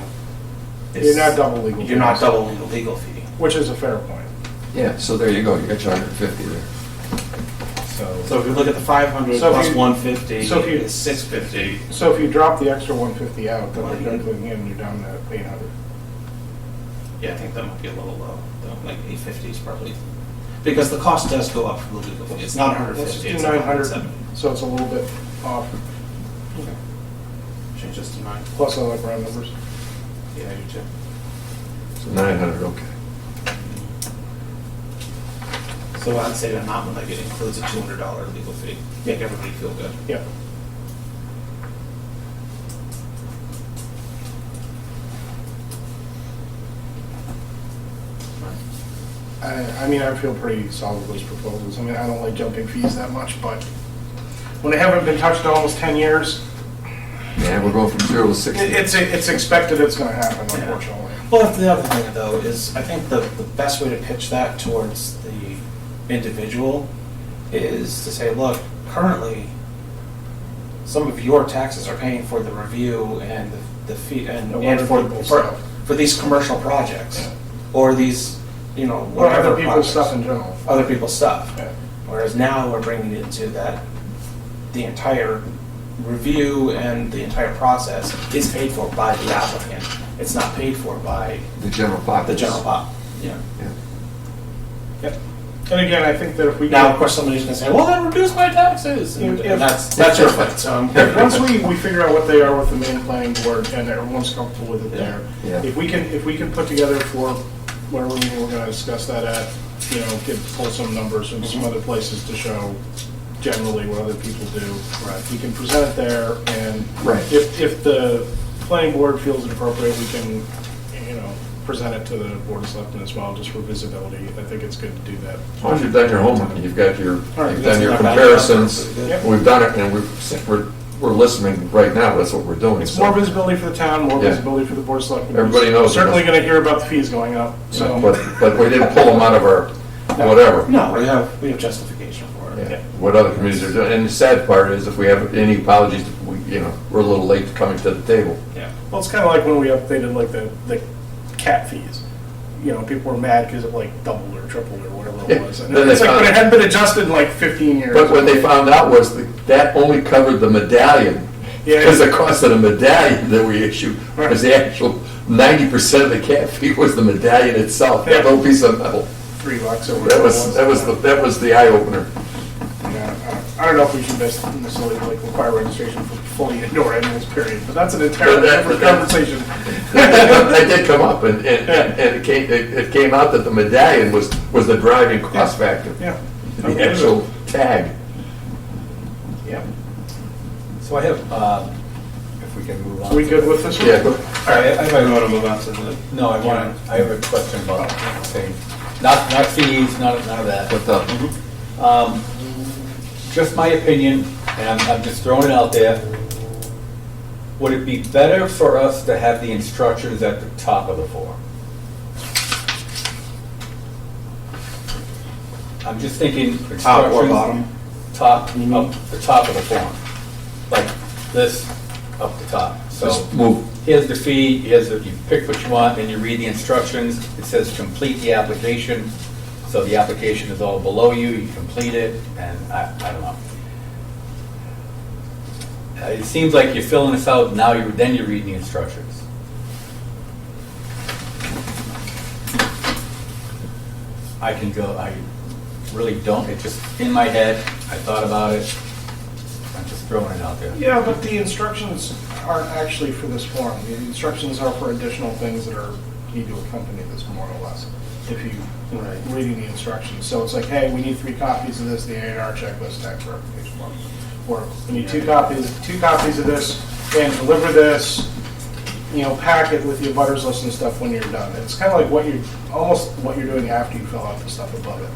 You're not double legal. You're not fees, doubling the legal fee. Which is a fair point. Yeah, so there you go, you got your 150 there. So if you look at the 500 So if plus you- 150 so if you- is 650. So if you drop the extra 150 out, then we're calculating in, you're down to 800. Yeah, I think that might be a little low, though. Like 850 is probably, because the cost does go up for the legal fee. It's not Let's just 150, do it's 900, 170. so it's a little bit off, Change this to 9. plus I like round numbers. Yeah, I do too. So 900, okay. So I'd say that not like it includes a $200 legal fee. Make everybody feel good. Yeah. I mean, I feel pretty solid with those proposals. I mean, I don't like jumping fees that much, but when they haven't been touched in almost 10 years, Yeah, we're going from 0 to 60. it's expected it's gonna happen, Yeah. unfortunately. Well, the other thing though is, I think the best way to pitch that towards the individual is to say, look, currently, some of your taxes are paying for the review and the fee, and And other people's stuff. for these commercial projects, Yeah. or these, you know, Or whatever other people's projects. stuff in general. Other people's stuff. Yeah. Whereas now we're bringing it into that the entire review and the entire process is paid for by the applicant. It's not paid for by The general populace. the general pop. Yeah. Yeah. Yep. And again, I think that if we. Now, of course, somebody's gonna say, well, then reduce my taxes. And If- that's your fight, so. Once we figure out what they are with the main planning board and everyone's comfortable with it there, Yeah. if we can put together for whatever meeting we're gonna discuss that at, you know, pull some numbers from some other places to show generally what other people do. Right. We can present it there, and Right. if the planning board feels it appropriate, we can, you know, present it to the board of selectmen as well, just for visibility. I think it's good to do that. As long as you've done your homework, you've got your, All right, you've done your that's not bad. comparisons, Yep. we've done it, and we're we're listening right now, that's what we're doing. It's so- more visibility for the town, more Yeah. visibility for the board of selectmen. Everybody knows Certainly it. gonna hear about the fees going up, so. But we didn't pull them out of our, whatever. No, we have justification for it. Yeah, what other communities are doing. And the sad part is, if we have any apologies, we're a little late coming to the table. Yeah. Well, it's kind of like when we updated like the cat fees. People were mad because it like doubled or tripled or whatever Yeah. it was. And Then it's they like, but found- it hadn't been adjusted in like 15 years. But what they found out was that only covered the medallion. Yeah. Because the cost of the medallion that we issued was the actual 90% of the cat fee was the medallion itself, that little piece of metal. $3 or That whatever that was the eye opener. Yeah, I don't know if we should necessarily like require registration for fully indoor animals, period, but that's an entirely different conversation. That did come up, and it came out that the medallion was the driving cost factor. Yeah. The actual tag. Yeah. So I have, if we can move on. Are we good with this one? Yeah. I want to move on to the. No, I have a question about, saying, not fees, none of that. But Just my opinion, and I'm just throwing it out there. Would it be better for us to have the instructions at the top of the form? I'm just thinking Top or instructions. bottom? Top, You mean? up the top of the form. Like this, up the top. So just move. here's the fee, you pick what you want, then you read the instructions. It says complete the application. So the application is all below you, you complete it, and I don't know. It seems like you're filling this out, now then you're reading the instructions. I really don't, it just, in my head, I thought about it, I'm just throwing it out there. Yeah, but the instructions aren't actually for this form. The instructions are for additional things that need to accompany this more or less. If you reading the instructions. So it's like, hey, we need 3 copies of this, the A&R checklist, tax verification form. Or we need 2 copies of this, and deliver this, pack it with the abutters list and stuff when you're done. It's kind of like almost what you're doing after you fill out the stuff above it.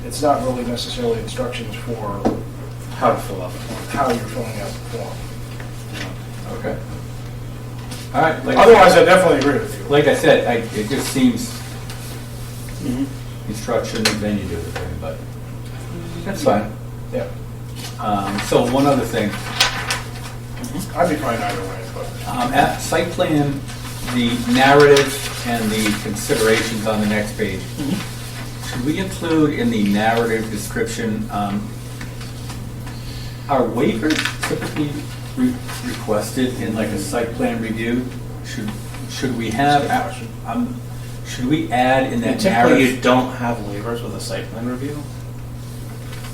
It's not really necessarily instructions for How to fill out the form. how you're filling out the form. Okay. All right. Otherwise, I definitely agree with you. Like I said, it just seems instruction, and then you do the thing, but that's fine. Yeah, So one other thing, I'd be fine either way, but. at site plan, the narrative and the considerations on the next page, should we include in the narrative description, are waivers typically requested in like a site plan review? Should we have, should we add in that Typically, narrative? you don't have waivers with a site plan review.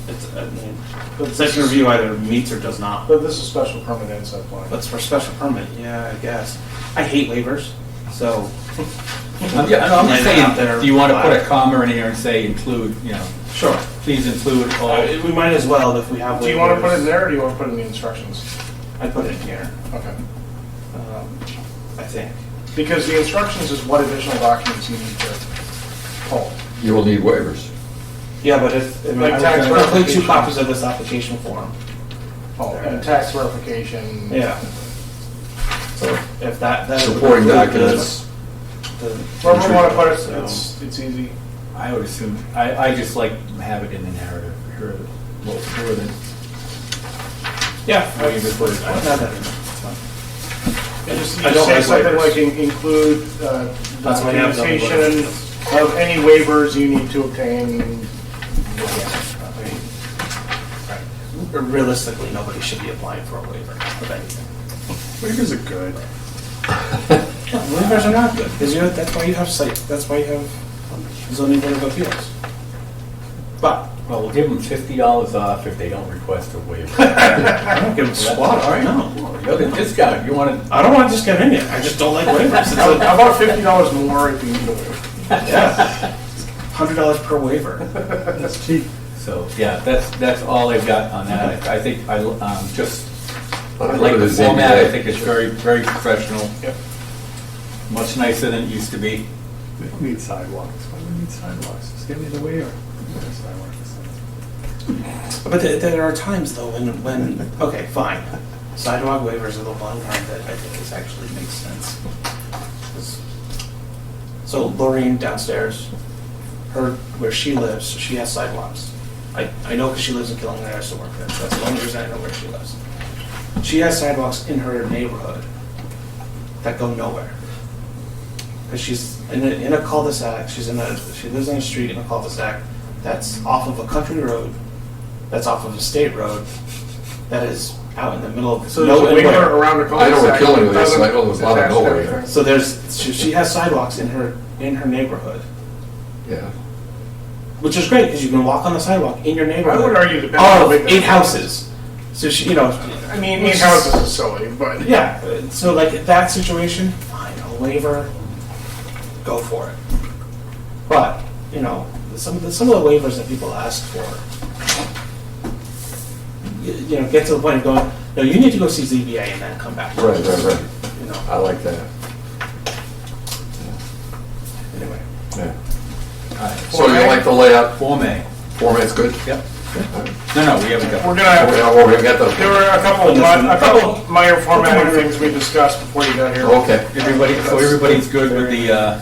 But site plan review either meets or does not. But this is special permit and site plan. But for special permit, yeah, I guess. I hate waivers, so. I'm just Laying it out there saying, do you want to put a flat. comma in here and say include, Sure. please include all? We might as well if we have waivers. Do you want to put it in there, or do you want to put it in the instructions? I'd put it in here, Okay. I think. Because the instructions is what additional documents you need to pull. You will need waivers. Yeah, but if, Like tax I would include 2 verification. copies of this application form. Oh, and tax verification. Yeah. So if that is. Supporting documents. Wherever you want to put it, So- it's easy. I would assume, I just like have it in the narrative, or the Yeah. waivers were I'd have that in there. It's fine. You just I don't say like something waivers. like include That's why I have done documentation waivers. of any waivers you need to obtain. Realistically, nobody should be applying for a waiver of anything. Waivers are good. Waivers are not good, because that's why you have zoning board of appeals. But, Well, we'll give them $50 off if they don't request a waiver. I don't give them squat, All right. no. You're the discount, you want to, I don't want to just get in yet, I just don't like waivers. It's How a- about $50 more if you need a waiver? Yeah. $100 per waiver. That's cheap. so, yeah, that's all I've got on that. I think I just, I I'll like go to the the format, I ZBA. think it's very, very professional, Yep. much nicer than it used to be. We don't need sidewalks. Why do we need sidewalks? Just give me the waiver. But there are times though when, okay, fine, sidewalk waivers are the one time that I think this actually makes sense. 'Cause- So Lorraine downstairs, where she lives, she has sidewalks. I know because she lives in Killington, I used to work there, that's the only reason I know where she lives. She has sidewalks in her neighborhood that go nowhere. Because she's in a cul-de-sac, she lives on a street in a cul-de-sac that's off of a country road, that's off of a state road, that is out in the middle of So there's a nowhere. waiver around the I know cul-de-sac. where Killing that is, I know there's a lot of doesn't nowhere attach to there. anything. So she has sidewalks in her neighborhood, Yeah. which is great because you can walk on the sidewalk in your I neighborhood. would argue depending on how Of big the 8 houses. So she, I mean, 8 houses is silly, but. yeah. So like that situation, fine, a waiver, go for it. But some of the waivers that people ask for, get to the point of going, no, you need to go see ZBA and then come back. Right. I like that. Anyway. Yeah. All right. So you like the layout? Form A. Form A's good? Yep. No, we haven't got. We're gonna, Well, we got there the, were a couple minor formatting things we discussed before you got here. okay. Everybody's good with the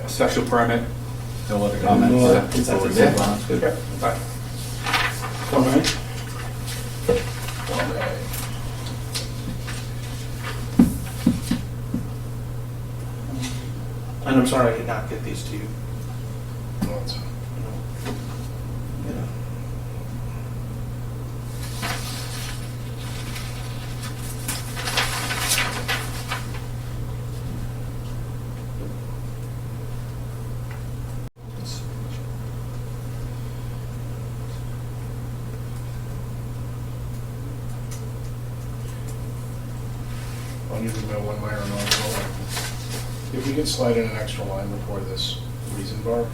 special permit? No other comments? No, consensus. Yeah. Good. Okay. Bye. All right. Form A. And I'm sorry I did not get these to you. No, it's- Yeah. I'll use one minor note. If we could slide in an extra line before this reason bar,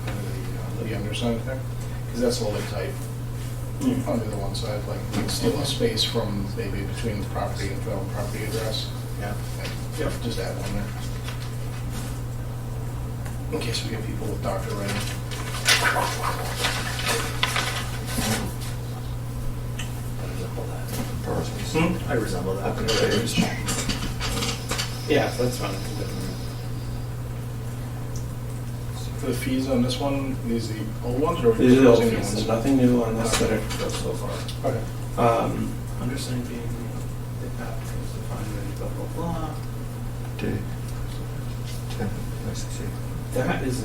under the undersigned thing, because that's a little bit tight under the one side, like we can steal a space from maybe between the property and film property address. Yeah. Yep, just add one there. In case we get people with Dr. Ray. I resemble that. Yeah, that's fine. For the fees on this one, these the old ones or? These are the old proposing new fees, ones? there's nothing new on this that I've got so far. Okay. Undersigned being, is defined as blah, blah, blah. Nice to see. That is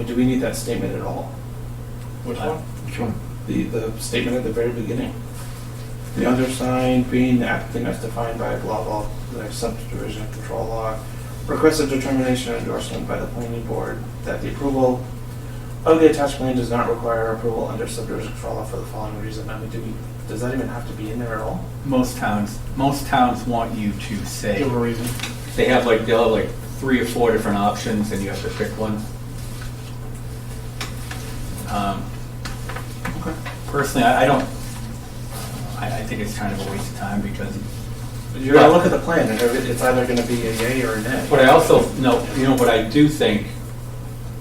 do we need that statement at all? Which one? Which one? The statement at the very beginning? The undersigned being the applicant as defined by blah, blah, the subdivision and control law, requests a determination and endorsement by the planning board that the approval of the attached plan does not require approval under subdivision control law for the following reason. Does that even have to be in there at all? Most towns want you to say, Give a reason. they'll have 3 or 4 different options and you have to pick one. Personally, I think it's kind of a waste of time because, You're gonna look at the plan and it's either gonna be a yay or a nay. but I also, but I do think,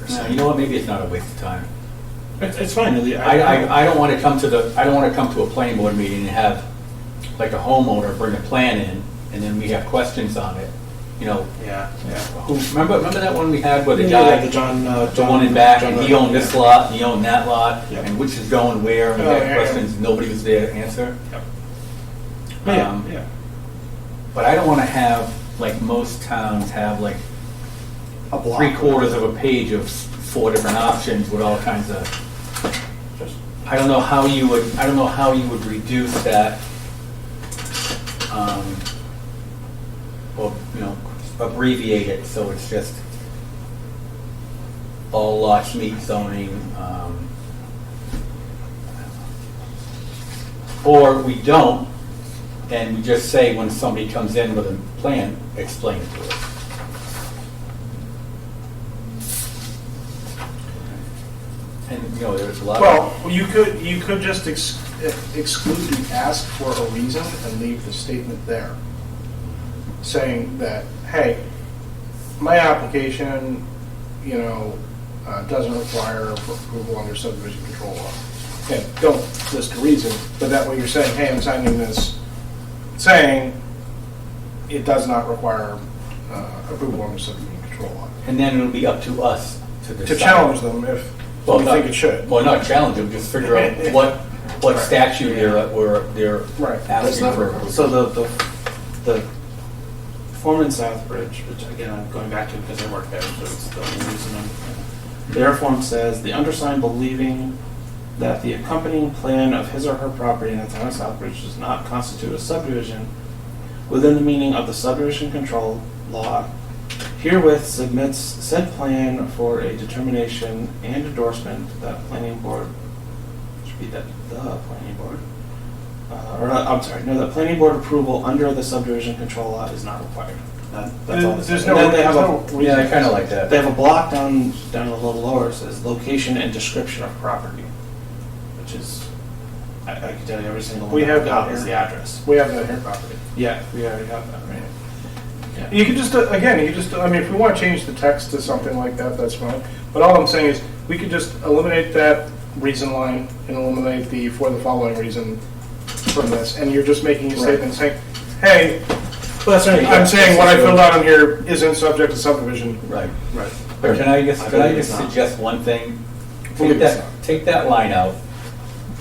maybe it's not a waste of time. It's fine. I don't want to come to a planning board meeting and have like a homeowner bring a plan in and then we have questions on it, Yeah. Remember that one we had where the Yeah, guy, the John, the one in back, and he owned this lot, and he owned that lot, Yeah. and which is going where, and we Oh, had yeah, questions, nobody was there to answer. Yeah. But I don't want to have, like most towns have, like A block. 3/4 of a page of 4 different options with all kinds of, Just- I don't know how you would reduce that, or, abbreviate it, so it's just all lots meet zoning, or we don't, and we just say when somebody comes in with a plan, explain it to us. And, there's a lot of. Well, you could just exclude the ask for a reason and leave the statement there, saying that, hey, my application, doesn't require approval under subdivision control law. And don't list a reason, but that way you're saying, hey, I'm signing this, saying it does not require approval under subdivision control law. And then it'll be up to us to decide. To challenge them if Well, we not- think it should. Well, not challenge them, just figure out what Right. statute they're Right. asking not for. required. So the Foreman Southbridge, which again, I'm going back to because I work there, so it's the only reason their form says, the undersigned believing that the accompanying plan of his or her property in the town of Southbridge does not constitute a subdivision within the meaning of the subdivision control law, herewith submits said plan for a determination and endorsement that planning board, should be that the planning board, the planning board approval under the subdivision control law is not required. That's all. There's And no, then they there's have no a, reason. Yeah, I kind of like that. they have a block down a little lower, it says location and description of property, which is, I can tell you every single one We that have I've got that is here. the address. We have that here property. Yeah, we already have that, right? Yeah. You could just, again, you could just, I mean, if we want to change the text to something like that, that's fine. But all I'm saying is, we could just eliminate that reason line and eliminate the for the following reason from this. And you're just making a statement saying, hey, Well, that's right. I'm saying what I filled out on here isn't subject to subdivision. Right. Right. But can I I just believe it's not. suggest one thing? Believe it's not. Take that line out,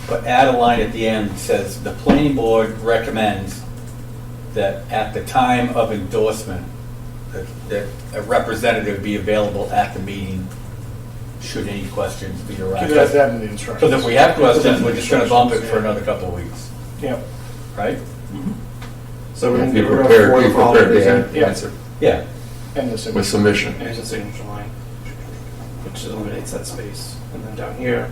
but add a line at the end that says, the planning board recommends that at the time of endorsement, that a representative be available at the meeting, should any questions be You arise. could add that in the instructions. Because if we have questions, we're just gonna bump it for another couple of weeks, Yeah, right? So we're going to Be get rid of prepared, for be the following prepared to reason. answer Yeah. and the with signature. submission. And the signature line, which eliminates that space. And then down here,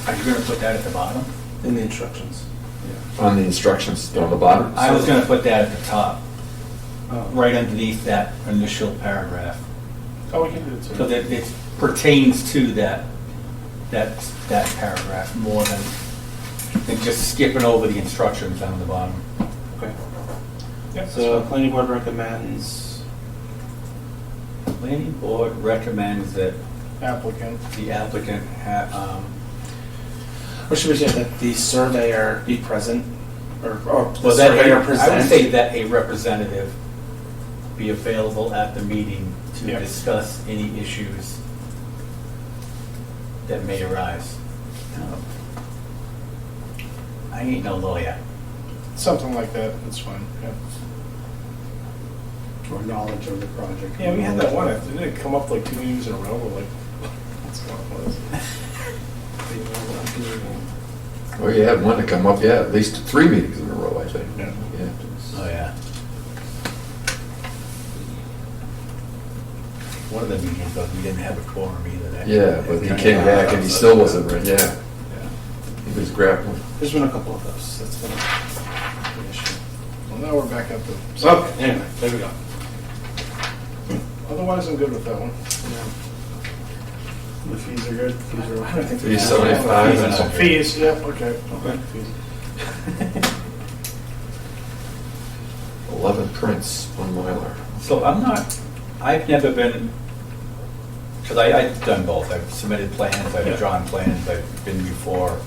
Are you gonna put that at the bottom? in the instructions. On the instructions on the bottom. I was gonna put that at the top, Oh. right underneath that initial paragraph. Oh, we can do it too. So that it pertains to that paragraph more than just skipping over the instructions down the bottom. Okay. Yeah, So planning board recommends, Planning board recommends that applicant. the applicant or should we say that the surveyor be present, or the well, that surveyor I present? would say that a representative be available at the meeting to Yeah. discuss any issues that may arise. I ain't no lawyer. Something like that, that's fine, yeah. Or knowledge of the project. Yeah, we had that one, didn't it come up like 2 meetings in a row, we're like, what's going on? Well, you had one to come up, yeah, at least 3 meetings in a row, I think. Yeah. Yeah. Oh, yeah. One of the meetings, though, we didn't have a quorum either. That- Yeah, but he came back and he still wasn't ready, yeah. He was grappling. There's been a couple of those, that's been an issue. Well, now we're back up to, Okay, anyway, there we go. otherwise I'm good with that one. The fees are good? Fees are I don't think Fees we- 75 and Fees, up. Fees, yeah, okay. Okay. Fees. 11 prints, 1 Mylar. So I've never been, because I've done both. I've submitted plans, Yeah. I've drawn plans, I've been before.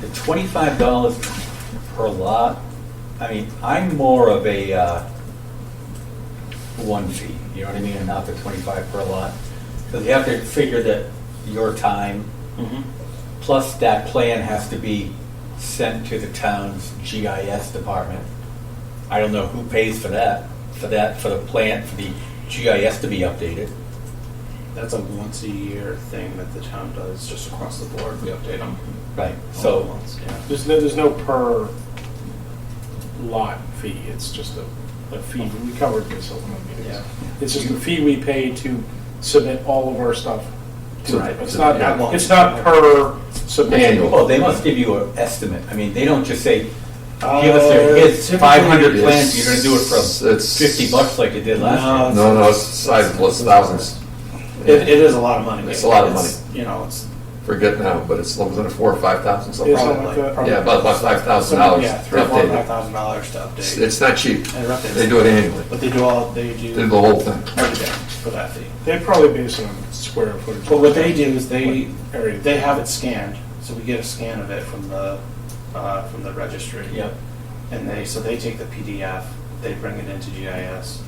The $25 per lot, I mean, I'm more of a one fee, you know what I mean, and not the 25 per lot. Because you have to figure that your time, plus that plan has to be sent to the town's GIS department. I don't know who pays for that, for the plan, for the GIS to be updated. That's a once a year thing that the town does, just across the board, we update them. Right. All at So, once, yeah. There's no per lot fee, it's just a fee, we covered this at one of the meetings. Yeah. It's just a fee we pay to submit all of our stuff. to Right. It's Yeah. not, it's not per submission. Annual. well, they must give you an estimate. I mean, they don't just say, give us here's typically 500 it's- plans, you're gonna do it for it's- $50 like you did last year. No, it's sizable, it's thousands. It is a lot of money. It's a lot of money. You know, it's forget now, but it's wasn't it $4,000 or $5,000 something? Yeah, something like that. Yeah, about $5,000 Yeah, to $3,000 or update $4,000 to update. it. It's not cheap. And they're updating. They do it annually. But they do They do the the whole thing. everything for that fee. They probably base it on square footage. But what they do is they Area. have it scanned, so we get a scan of it from the registry. Yep. And they take the PDF, they bring it into GIS,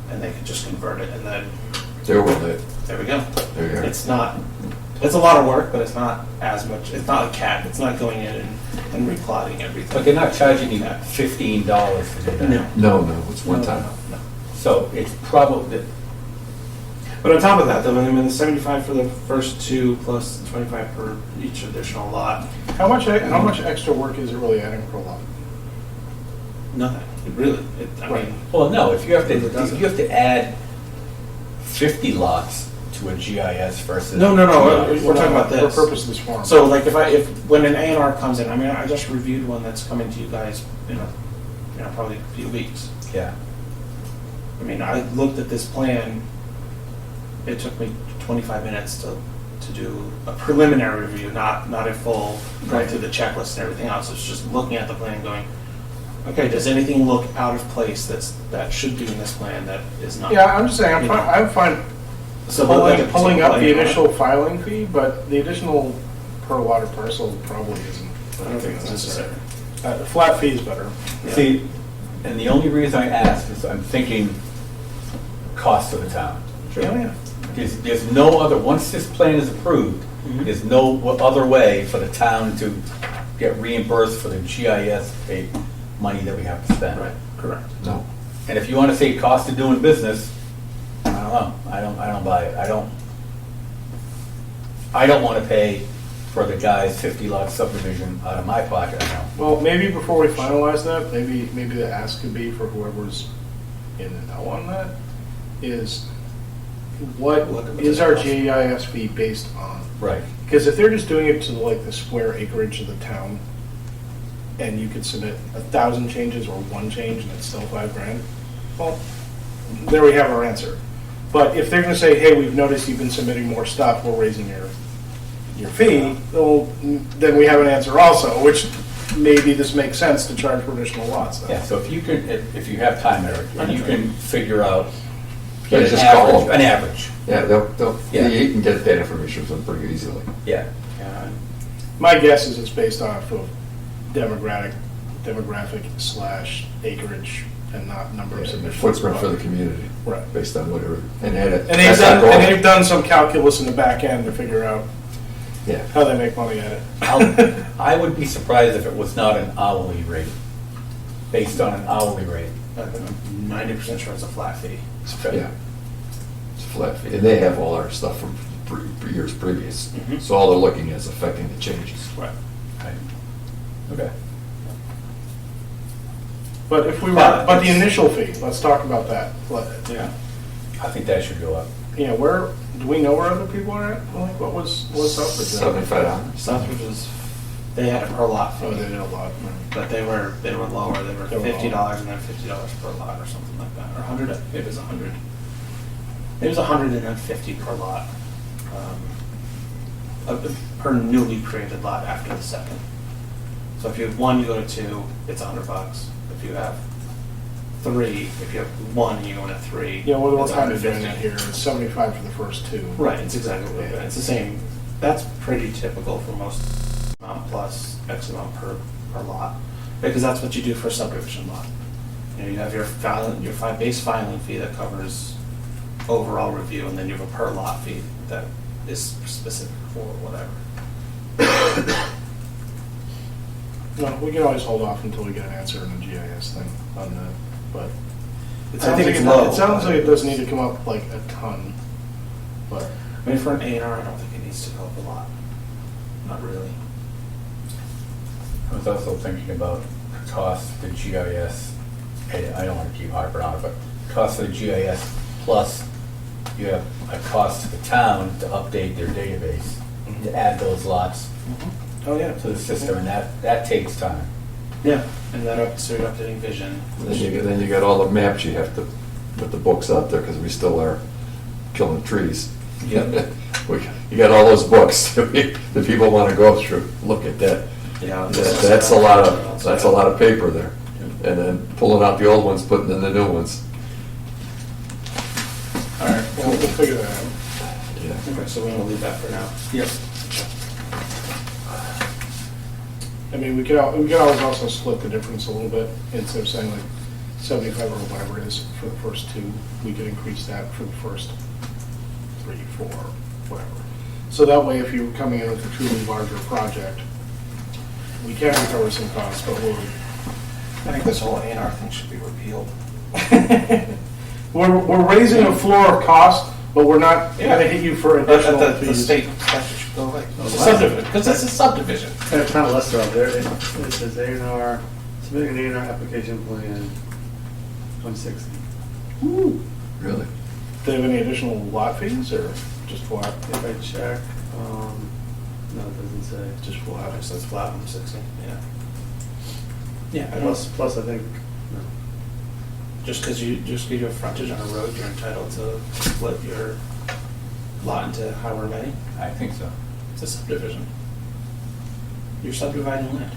and they can just convert it, and then There with it. there we go. There you go. It's a lot of work, but it's not as much, it's not a CAD, it's not going in and replotting everything. But they're not charging you $15 to do that. No, it's one time. No. So it's probably, But on top of that, though, I mean, the 75 for the first two plus 25 per each additional lot, How much extra work is it really adding per lot? nothing. It really, I mean, well, no, if you have It doesn't. to add 50 lots to a GIS versus. No, GIS. we're talking about this. For purpose of this forum. So like if when an A&R comes in, I mean, I just reviewed one that's coming to you guys in probably a few weeks. Yeah, I mean, I looked at this plan, it took me 25 minutes to do a preliminary review, not a full, going through the checklist and everything else. It's just looking at the plan going, okay, does anything look out of place that should be in this plan that is not? Yeah, I'm just saying, I'm fine So like a pulling up the A&R, initial filing fee, but the additional per lot or parcel probably isn't. I don't think it's necessary. The flat fee is better. Yeah. see, and the only reason I ask is I'm thinking cost of the town. Yeah. There's no other, once this plan is approved, Mhm. there's no other way for the town to get reimbursed for the GIS paid money that we have to spend. Right, correct. No. And if you want to say cost of doing business, I don't know, I don't buy it, I don't want to pay for the guy's 50 lot subdivision out of my pocket, I know. Well, maybe before we finalize that, maybe the ask could be for whoever's in the know on that, is what is our GIS fee based on? Right. Because if they're just doing it to like the square acreage of the town, and you could submit 1,000 changes or one change and it's still $5,000, well, there we have our answer. But if they're gonna say, hey, we've noticed you've been submitting more stuff, we're raising your fee, well, then we have an answer also, which maybe this makes sense to charge for additional lots. then. Yeah, so if you can, if you have time, Eric, and you can figure out, Yeah, get just call them. an average, Yeah, Yeah. you can get that information from them pretty easily. yeah. My guess is it's based off of demographic / acreage and not number of submissions. Footprint for the community. Right. Based on whatever, and had it. And that's our goal. they've done some calculus in the back end to figure out Yeah. how they make money at it. I would be surprised if it was not an hourly rate, based on an hourly rate. I'm 90% sure it's a flat fee. Yeah. It's a flat fee, and they have all our stuff from years previous. Mhm. So all they're looking at is affecting the changes. Right. Right. Okay. But if we were, But but the it's- initial fee, let's talk about that. Yeah. I think that should go up. You know, do we know where other people are at? Like, what's up for $75. Southbridge was, they had a per lot fee. Oh, they did a lot. But they were lower, they were They were $50 and then $50 per lot or something like that, or 100, maybe it was 100. It was 100 and then 50 per lot, per newly created lot after the second. So if you have one, you go to two, it's $100. If you have three, if you have one, you go into three. Yeah, well, we're it's kind of doing 150. that here. It's 75 for the first two. Right, it's exactly what it is. It's the same, that's pretty typical for most amount plus X amount per lot, because that's what you do for a subdivision lot. You know, you have your base filing fee that covers overall review, and then you have a per lot fee that is specific for whatever. No, we can always hold off until we get an answer in the GIS thing on that, but it I sounds think like it's low. it sounds like it does need to come up like a ton, but I mean, for an A&R, I don't think it needs to go up a lot. Not really. I was also thinking about the cost of the GIS, I don't want to keep harping on it, but cost of the GIS plus you have a cost to the town to update their database, to add those lots Oh, yeah. to the system, and that takes time. Yeah, and so you're updating vision. Then you got all the maps you have to put the books out there, because we still are killing trees. Yep. You got all those books that people want to go through, look at that. Yeah. That's a lot of paper there. And then pulling out the old ones, putting in the new ones. All right, well, we'll figure that out. Yeah. Okay, so we're gonna leave that for now. Yep. I mean, we could always also split the difference a little bit, instead of saying like 75 or whatever it is for the first two, we could increase that for the first 3, 4, whatever. So that way, if you're coming in with a truly larger project, we can recover some costs, but I think this whole A&R thing should be repealed. we're raising a floor of cost, but we're not gonna hit you for additional The fees. state statute should go away. Oh, It's a wow. subdivision, because it's a subdivision. Town of Leicester out there, it says A&R, submitting an A&R application plan, 160. Really? Do they have any additional lot fees, or just flat? If I check, no, it doesn't say. Just flat. So it's flat on 60, yeah. Yeah, I don't, Plus, I think, no. just because you have frontage on a road, you're entitled to split your lot into however many. I think so. It's a subdivision. You're subdividing land.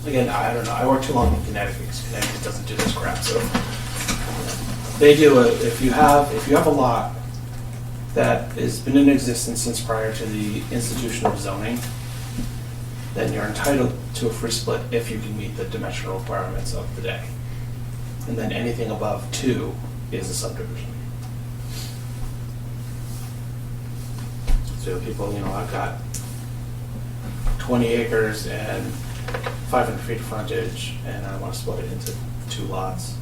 Again, I don't know, I worked too long in Connecticut, because Connecticut doesn't do this crap, so. They do if you have a lot that has been in existence since prior to the institution of zoning, then you're entitled to a free split if you can meet the dimensional requirements of the day. And then anything above 2 is a subdivision. So people, I've got 20 acres and 500 feet of frontage, and I want to split it into 2 lots.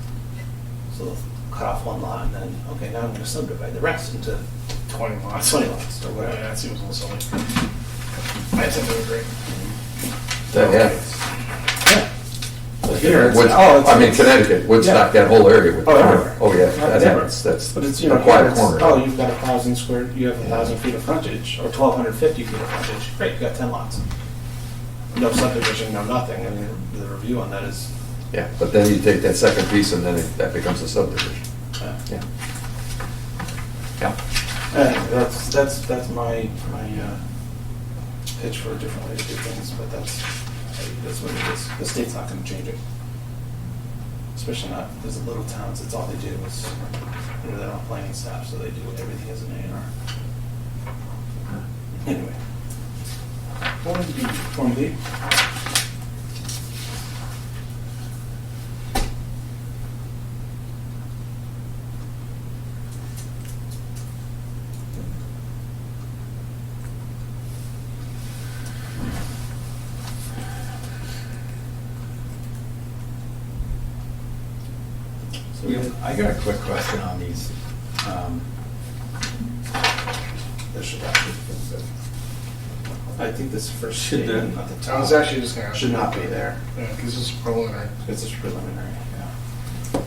So they'll cut off 1 lot, and then, okay, now I'm going to subdivide the rest into 20 lots. 20 lots, or Yeah, whatever. that seems a little silly. I tend to agree. That happens. Yeah. But here, it's, I mean, Connecticut, Woodstock, that whole area. Oh, everywhere. Oh, yeah, that Everywhere. happens. That's But it's, a quiet corner. you've got 1,000 you have 1,000 feet of frontage, or 1,250 feet of frontage, great, you got 10 lots. No subdivision, no nothing, I mean, the review on that is, Yeah, but then you take that second piece and then that becomes a subdivision. Yeah. Yeah. that's my pitch for a different way to do things, but that's what it is. The state's not gonna change it. Especially not, there's little towns, it's all they do is, they don't have planning staff, so they do everything as an A&R. Anyway. Form B. So we have- I got a quick question on these. This should actually, I think this first Should the- statement at the top I was actually just gonna. should not be there. Yeah, because this is preliminary. This is preliminary, yeah.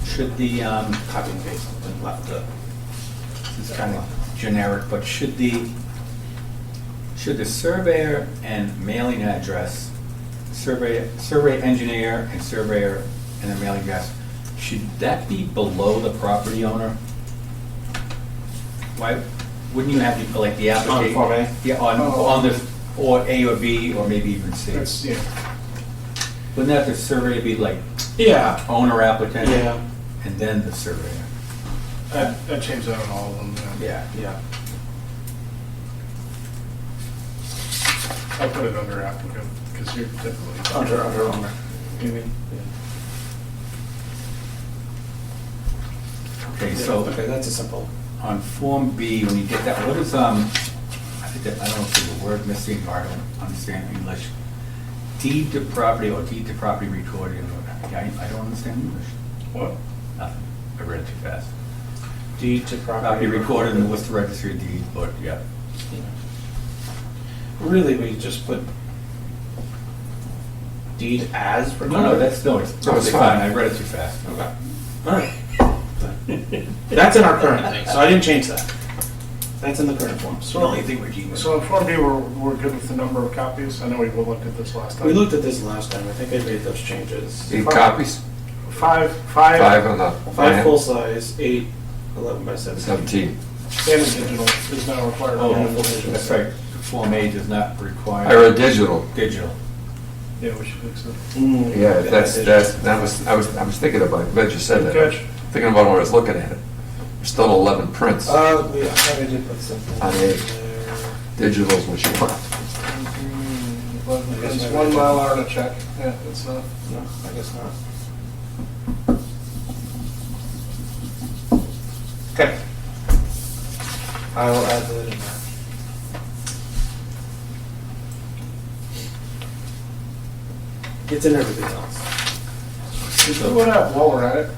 Should the, Copy and paste and left the. this is kind of generic, but should the surveyor and mailing address, survey engineer and surveyor and the mailing address, should that be below the property owner? Why, wouldn't you have the application? Form A? Yeah, on the, or A or B, or maybe even C? That's, yeah. Wouldn't that the surveyor be like Yeah. owner applicant? Yeah. And then the surveyor? I'd change that on all of them. Yeah. Yeah. I'll put it under applicant, because you're typically. Under owner. You mean? Okay, so Okay, that's a simple. on Form B, when you get that, what is, I think that, I don't know if there's a word missing, or I don't understand English. Deed to property or deed to property recorded, I don't understand English. What? Nothing, I read it too fast. Deed to property. Property recorded in the Worcester Registry of Deeds, but, yeah. Really, we just put deed as recorded? No, that's, no, it's perfectly fine. fine, I read it too fast. Okay. All right. That's in our current thing, so I didn't change that. That's in the current form. So- The only thing we're keeping. So in Form B, we're good with the number of copies? I know we looked at this last time. We looked at this last time. I think I made those changes. 8 copies? 5 on the 5 plan, full-size, 8 11 by 17. 17. And the digital is now required. Oh, on the digital. that's right. Form A does not require. I read digital. Digital. Yeah, we should fix it. Yeah, I was thinking about it, glad you said that. Good catch. Thinking about when I was looking at it. There's still 11 prints. Yeah, I thought I did put something On there. 8. Digital's what you want. It's 1 mile hour to check. Yeah, it's not. No, I guess not. Okay. I will add that in there. It's in everything else. Did you want to, while we're at it,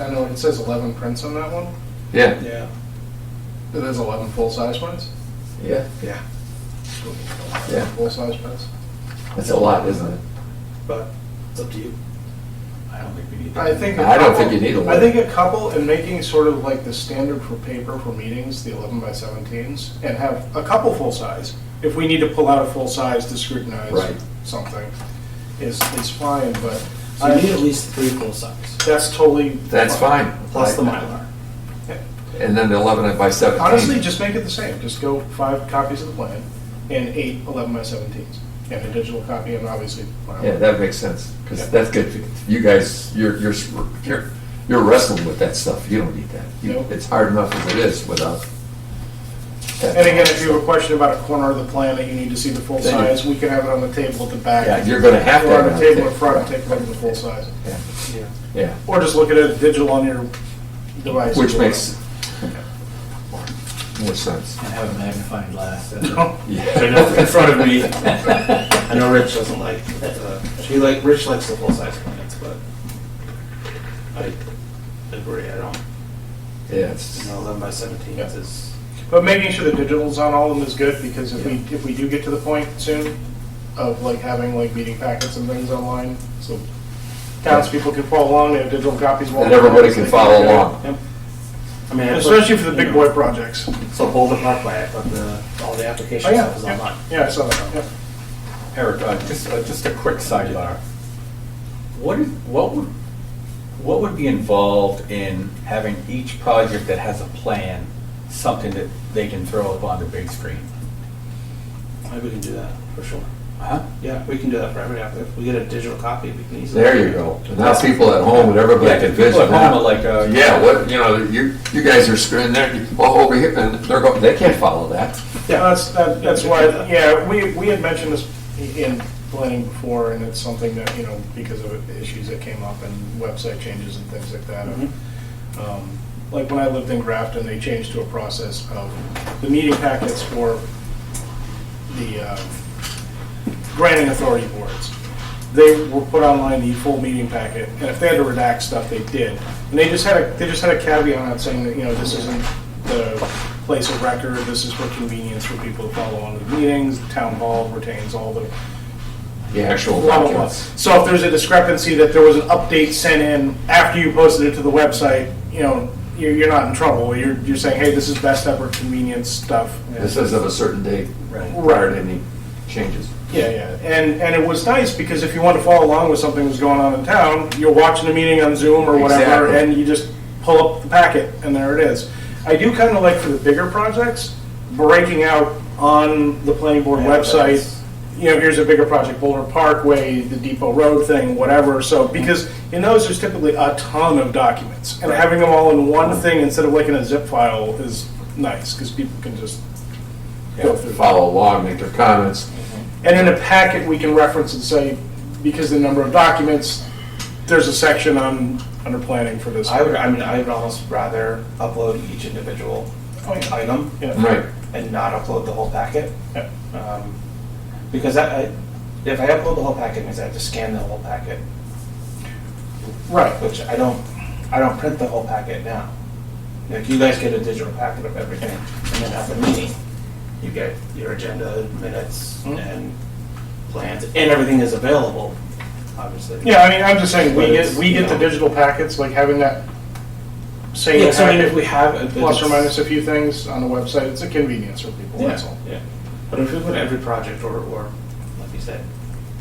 I know it says 11 prints on that one. Yeah. Yeah. It is 11 full-size prints? Yeah. Yeah. Yeah. Full-size prints? That's a lot, isn't it? But it's up to you. I don't think we need I that. think. I don't think you need 11. I think a couple, and making sort of like the standard for paper for meetings, the 11 by 17s, and have a couple full-size. If we need to pull out a full-size to scrutinize Right. something, is fine, but So you need at least 3 full-size, that's totally. That's fine. plus the Mylar. And then the 11 by 17. Honestly, just make it the same. Just go 5 copies of the plan and 8 11 by 17s. And a digital copy, and obviously. Yeah, that makes sense, because Yeah. that's good. You guys, you're wrestling with that stuff. You don't need that. Nope. It's hard enough as it is without. that. And again, if you have a question about a corner of the plan that you need to see the full Then you- size, we can have it on the table at the back. Yeah, you're gonna have to Or have on it the on table in the front and table. take a look at the full size. Yeah, Yeah. yeah, Or just look at it digital on your device. which makes more sense. And have a magnifying glass. Yeah. Right up in front of me. I know Rich doesn't like, Rich likes the full-size plans, but I agree, I don't, Yeah, it's, 11 by 17 Yeah. is, But making sure the digital's on all of them is good, because if we do get to the point soon of like having like meeting packets and things online, so townspeople can follow along, they have digital copies. of all and the everybody plans, can they follow do. along. yep. I mean, I put, Especially for the big you boy know, projects. So Boulder Parkway, I put all the application Oh, yeah, stuff is online. yeah, I saw that, yeah. Eric, just a quick sidebar. What would be involved in having each project that has a plan, something that they can throw up on the big screen? Maybe we can do that, for sure. Huh? Yeah, we can do that for every applicant. If we get a digital copy, we can easily. There you go. And now people at home and everybody Yeah, can people visit at home now. are like, Yeah, what, you guys are screwing there, well, over here, and they're going, they can't follow that. Yeah, that's why, yeah, we had mentioned this in planning before, and it's something that, because of issues that came up and website changes and things like that. Like when I lived in Grafton, they changed to a process of the meeting packets for the granting authority boards. They were put online, the full meeting packet, and if they had to redact stuff, they did. And they just had a caveat on it saying that, this isn't the place of record, this is for convenience for people to follow on to the meetings, the town hall retains all the The actual blah, blah, blah. documents. So if there's a discrepancy that there was an update sent in after you posted it to the website, you're not in trouble. You're saying, hey, this is best ever convenience stuff. This is of a certain date Right. prior to any changes. Yeah, and it was nice because if you want to follow along with something that's going on in town, you're watching a meeting on Zoom or whatever, Exactly. and you just pull up the packet, and there it is. I do kind of like for the bigger projects, breaking out on the planning board Yeah, website, that's- here's a bigger project, Boulder Parkway, the Depot Road thing, whatever, so, because in those, there's typically a ton of documents, and having them all in one thing instead of like in a zip file is nice, because people can just go through. Follow along, make their comments. And in a packet, we can reference and say, because the number of documents, there's a section under planning for this. I would almost rather upload each individual Oh, yeah. item Yeah. Right. and not upload the whole packet. Yeah. Because if I upload the whole packet, it means I have to scan the whole packet, Right. which I don't print the whole packet now. Like, you guys get a digital packet of everything, and then at the meeting, you get your agenda, minutes, Mhm. and plans, and everything is available, obviously. Yeah, I'm just saying, But we it's, get the you know. digital packets, like having that same Yeah, so I mean, if packet, we have a plus or minus a few things on the website, it's a convenience for people, Yeah, that's all. yeah. But if we put every project, or like you said,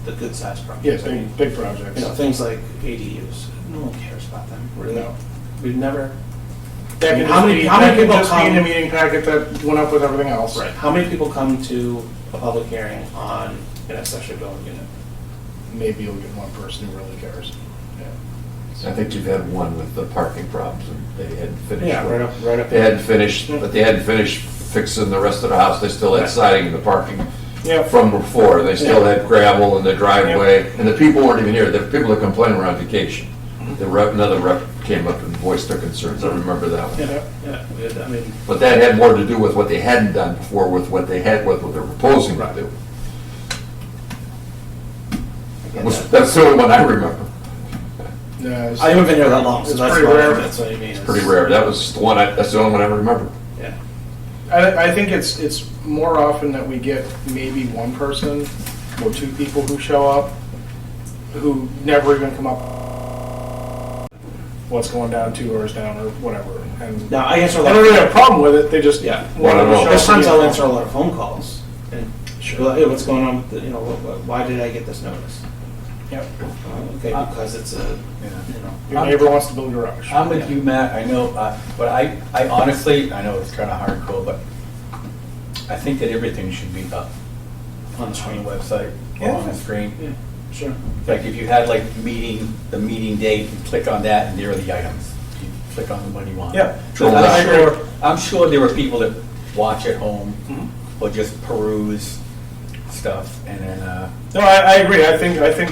the good sized projects. Yes, I mean, big projects. you know, things like ADUs, no one cares about them, really. No. We've never, That I mean, can how many people just be in come- the meeting packet that went up with everything else. right, how many people come to a public hearing on an accessory dwelling unit? Maybe you'll get one person who really cares. I think you've had one with the parking problems, and they hadn't finished. Yeah, right up. They hadn't finished, but they hadn't finished fixing the rest of the house, they still had siding and the parking Yeah. from before, they still had gravel in the driveway, and the people weren't even here, the people that complained were on vacation. Another rep came up and voiced their concerns, I remember that one. Yeah, yeah, we had- I mean, But that had more to do with what they hadn't done before with what they had, with what they're proposing to do. That's the only one I remember. No, it's- I haven't been here that long, so It's that's pretty why, rare. that's what I mean. Pretty rare, that was the one, that's the only one I remember. Yeah. I think it's more often that we get maybe one person or two people who show up who never even come up what's going down 2 doors down or whatever. And Now, I answer a I lot don't of. really have a problem with it, they just Yeah. want Well, I to don't show know. up. There's times and I'll be- answer a lot of phone calls and be like, hey, what's going on with the, you know, why did I get this notice? Yep. Okay, because it's a, you know. Your neighbor wants to build a garage. I'm with you, Matt, I know, but I honestly, I know it's kind of hardcore, but I think that everything should be up On the on screen. the website or on the screen. Yeah, sure. Like if you had like the meeting date, you click on that and there are the items. You click on the one you want. Yeah. So Scroll down. I'm sure there were people that watch at home Mhm. or just peruse stuff and then, No, I agree. I think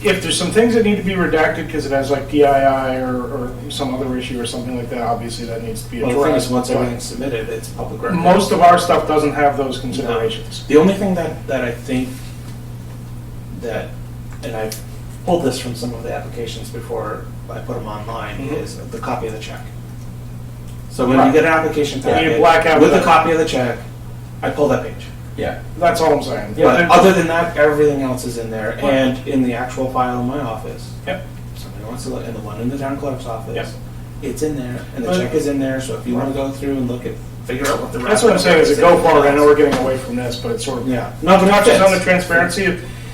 if there's some things that need to be redacted because it has like PII or some other issue or something like that, obviously that needs to be Well, the thing addressed. is, once But everything's submitted, it's public record. most of our stuff doesn't have those considerations. The only thing that I think that, and I've pulled this from some of the applications before I put them online, Mhm. is the copy of the check. So when you get an application You need to packet black out with the the- copy of the check, I pull that page. yeah. That's all I'm saying. But other than that, everything else is in there, Right. and in the actual file in my office. Yep. Somebody wants to look, and the one in the town clerk's office, Yep. it's in there, and the But- check is in there, so if you wanna go through and look at, figure out what the. That's what I'm saying, is a go forward, I know we're getting away from this, but it's sort of, Yeah. No, but it touches on the fits. transparency.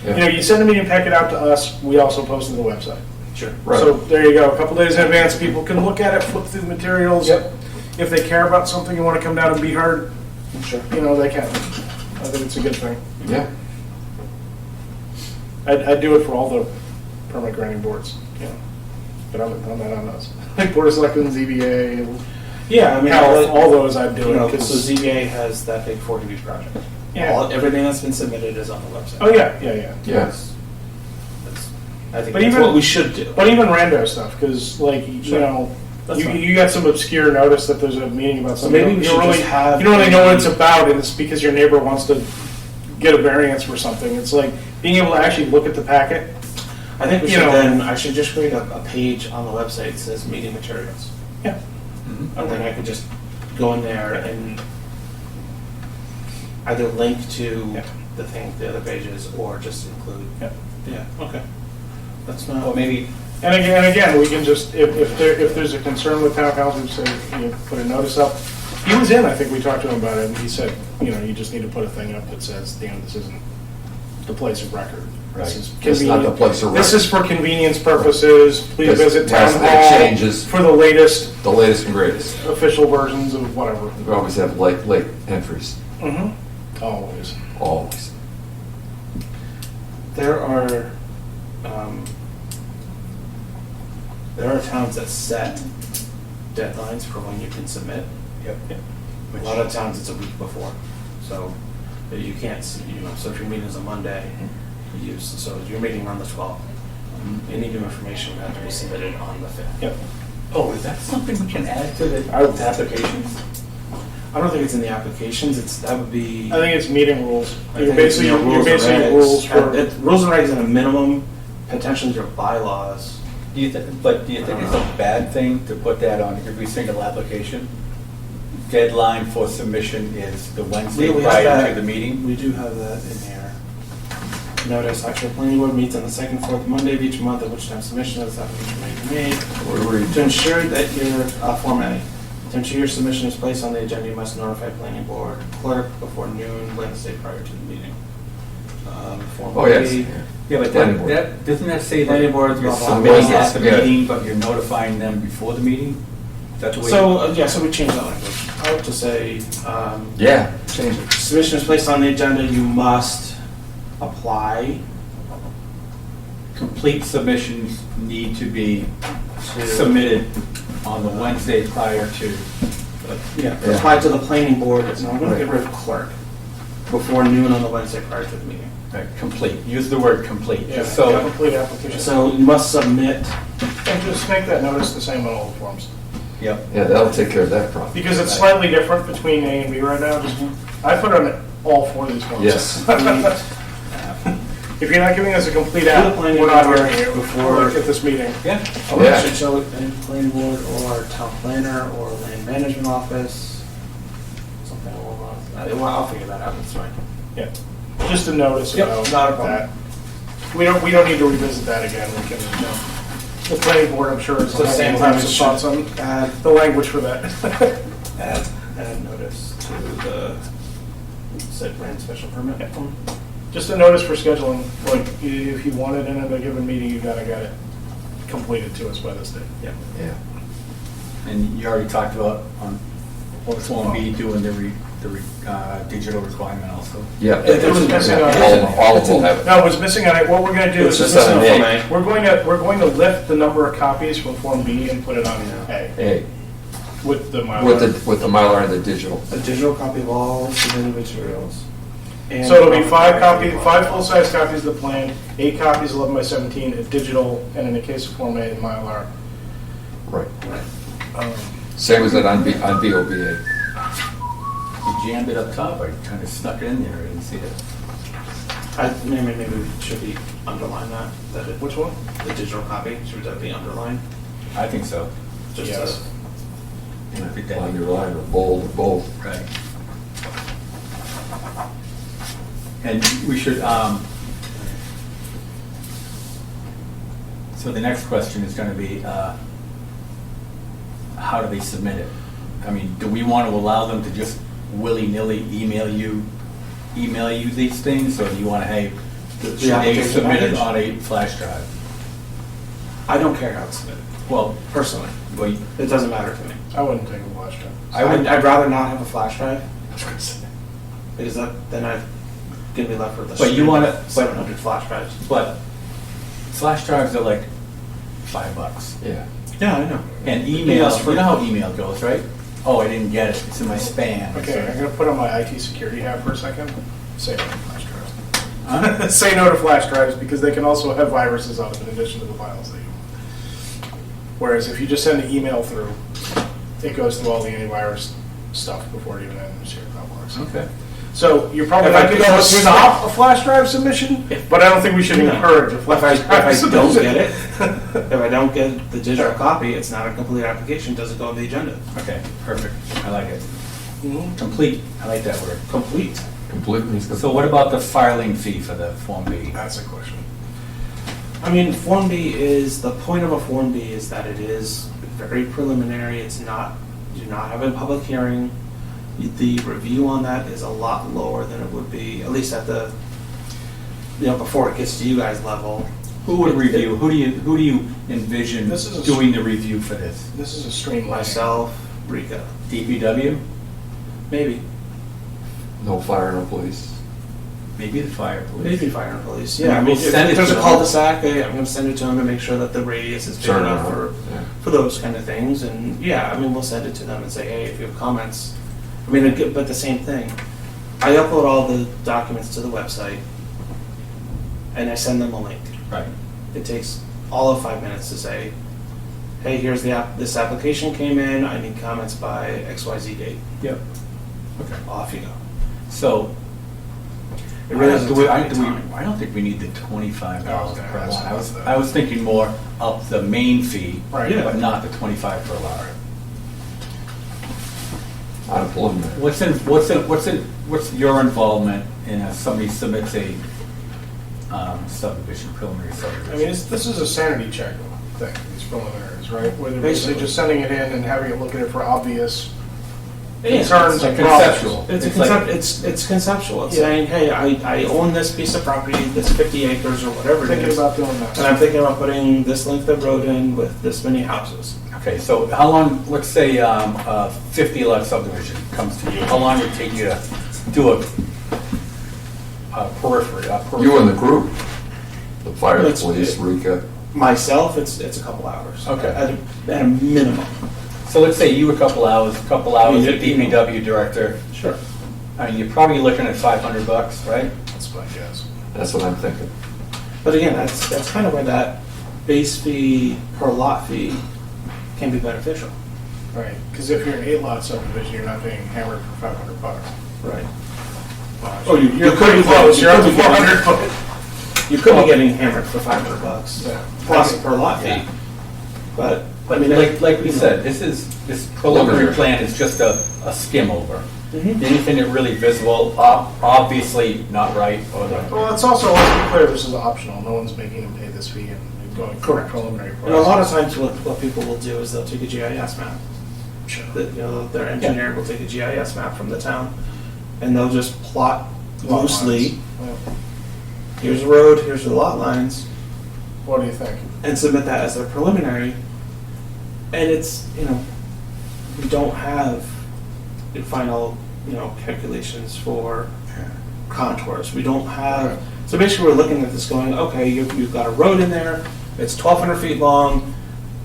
You know, you send a meeting packet out to us, we also post it to the website. Sure. Right. So there you go, a couple days in advance, people can look at it, flip through the materials. Yep. If they care about something and want to come down and be heard, Sure. you know, they can. I think it's a good thing. Yeah. I'd do it for all the permit granting boards, you know, but I'm not on those. Like Board of Selectmen, ZBA, Yeah, I mean, Health, all those I'd do You know, it, so 'cause- ZBA has that big 40B project. Yeah. Everything that's been submitted is on the website. Oh, yeah. That's- I think But that's even- what we should do. But even rando stuff, because like, you Sure. know, That's fine. you got some obscure notice that there's a meeting about So something. maybe we You don't should just really- have You don't really know what it's a- about, and it's because your neighbor wants to get a variance for something. It's like being able to actually look at the packet. I think we you should know- then, I should just create a page on the website that says meeting materials. Yeah. And then I could just go in there and either link to Yeah. the other pages, or just include. Yeah. Yeah, okay. That's not. Or maybe, And again, we can just, if there's a concern with town council, say, put a notice up. He was in, I think we talked to him about it, and he said, you just need to put a thing up that says, this isn't the place of record. This is It's not the place of This record. is for convenience purposes, please Because visit town last minute hall changes. for the latest The latest and greatest. official versions of whatever. We always have late entries, Mm-hmm. Always. always. There are, there are towns that set deadlines for when you can submit. yep. A lot of towns, it's a week before, so you can't, so if your meeting is a Monday, so your meeting on the 12th, any new information would have to be submitted on the 5th. Yep. Oh, is that something we can add to the applications? I don't think it's in the applications, that would be. I think it's meeting rules. I You're think it's, basically, you know, you're rules and basically regs. rules for. Rules and regs at a minimum, potentially your bylaws. Do you think it's a bad thing to put that on every single application? Deadline for submission is the Wednesday We have prior that. to the meeting? We do have that in here. Notice, actual planning board meets on the second, fourth Monday of each month, at which time submission of this application may be made. What do we- To ensure that your, Form A, to ensure your submission is placed on the agenda, you must notify planning board clerk before noon Wednesday prior to the meeting. Form Oh, yes. B. Yeah, but Planning board. that, doesn't that say that Planning board, you're blah, blah, submitting blah. at the Yeah. meeting, but you're notifying them before the meeting? Is that the way? So, yeah, so we changed that language. I would just say, Yeah, change it. submission is placed on the agenda, you must apply Complete submissions need to be to. submitted on the Wednesday prior to. Yeah, Yeah. apply to the planning board, no, I'm gonna get rid of clerk, before noon on the Wednesday prior to the meeting. Complete, use the word complete, Yeah, just so, complete application. So you must submit, And just make that notice the same on all the forms. yep. Yeah, that'll take care of that problem. Because it's slightly different between A and B right now. Just I put on all four of these forms. Yes. If you're not giving us a complete To the app, planning we're not board hearing you before- at this meeting. Yeah, oh, Yeah. it should show it in planning board or town planner or land management office, something along those. Well, I'll figure that out, it's fine. Yeah, just a notice Yep, about not a problem. that. We don't need to revisit that again. We can, the planning board, I'm sure, is So same will have thing, some it thoughts on should add, the language for that. add notice to the site plan special permit form. Just a notice for scheduling, like, if you want it in at a given meeting, you gotta get it completed to us by this date. Yeah. Yeah. and you already talked about on Form B doing the digital requirement also. Yeah. It was missing on- All of them will have it. No, it was missing on it. What we're gonna do It's is, just on an A. we're going to lift the number of copies from Form B and put it on A A, with the Mylar. with the Mylar and the digital. A digital copy of all submitted materials. and So it'll be five copy- full-size copies of the plan, 8 copies, 11 by 17, a digital, and in the case of Form A, the Mylar. Right. Um, Same as it on BOBA. You jammed it up top, I kind of snuck it in there, I didn't see it. Maybe we should be underline that it, Which one? the digital copy, should that be underlined? I think so. Just Yes. I think that- Underline or bold, or bold. Right. And we should, so the next question is gonna be, how do they submit it? I mean, do we want to allow them to just willy-nilly email you these things, or do you want to, hey, should they application submit it package? on a flash drive? I don't care how it's submitted, Well, personally. well, It doesn't matter to me. I wouldn't take a flash drive. I'd rather not have a flash drive, because then I'm gonna be left with a But you wanna- 700 flash drives. but flash drives are like $5. Yeah. Yeah, I know. And Email's email, free. you know how email goes, right? Oh, I didn't get it, it's in my spam. Okay, I'm gonna put on my IT security hat for a second. Say no to flash Huh? drives. Say no to flash drives, because they can also have viruses on them in addition to the files that you. Whereas if you just send an email through, it goes through all the antivirus stuff before it even enters your mailbox. Okay. So you're probably If I not going could- to stop a flash drive submission, but I don't think we should No. encourage a If flash I drive submission. don't get it, if I don't get the digital copy, it's not a complete application, doesn't go on the agenda. Okay, perfect, I like it. Mhm. Complete, I like that word. Complete. Completely. So what about the filing fee for the Form B? That's a question. I mean, Form B is, the point of a Form B is that it is very preliminary, it's not, you do not have a public hearing. The review on that is a lot lower than it would be, at least at the, before it gets to you guys level. Who would review, who do you envision This is a- doing the review for this? This is a streamline. Myself, Rika, DPW? maybe, No fire, no police. Maybe the fire police? maybe fire and police, I mean, yeah. I mean, we'll if send it there's to a them. cul-de-sac, I'm gonna send it to them to make sure that the radius is big Turn enough around, yeah. for those kind of things, and yeah, I mean, we'll send it to them and say, hey, if you have comments. I mean, but the same thing, I upload all the documents to the website, and I send them a link. Right. It takes all of 5 minutes to say, hey, here's this application came in, I need comments by XYZ date. Yep. Okay. Off you go. So, It really doesn't take I any time. don't think we need the $25 I was gonna per ask lot. about that. I was thinking more up the main fee, Right. Yeah. but not the 25 per lot. Out of preliminary. What's your involvement in somebody submits a subdivision, preliminary I subdivision? mean, this is a sanity check thing, these preliminaries, right? Where they're basically Basically. just sending it in and having it look at it for obvious concerns and conceptual. problems. It's conceptual. It's Yeah. saying, hey, I own this piece of property, this 50 acres or whatever it Thinking is, about doing that. and I'm thinking about putting this length of road in with this many houses. Okay, so how long, let's say, a 50 lot subdivision comes to you, how long would it take you to do a periphery? You and the group, the fire, It's- police, Rika. Myself, it's a couple hours. Okay. At a minimum. So let's say you a couple hours Yeah, at DPW director, Sure. you're probably looking at $500, right? That's my guess. That's what I'm thinking. But again, that's kind of where that base fee per lot fee can be beneficial. Right, because if you're an 8 lot subdivision, you're not being hammered for $500. Right. Well, Oh, you you're could pretty be close, getting- you're up to you could be getting- 400. You could be getting hammered for $500 Yeah. plus a per lot fee. Yeah. But, I But mean, like we said, this preliminary plan is just a skim over. Mhm. Anything that really visible, obviously not right, or Well, it's also, let's be clear, this is optional, no one's making them pay this fee and going through a Correct. preliminary process. And a lot of times what people will do is they'll take a GIS map. Sure. Their engineer will take a GIS map from the town and they'll just plot Lot loosely, lines. Yeah. here's the road, here's the lot lines, What do you think? and submit that as their preliminary. And it's, we don't have the final, calculations for contours. We don't have, so basically we're looking at this going, okay, you've got a road in there, it's 1,200 feet long,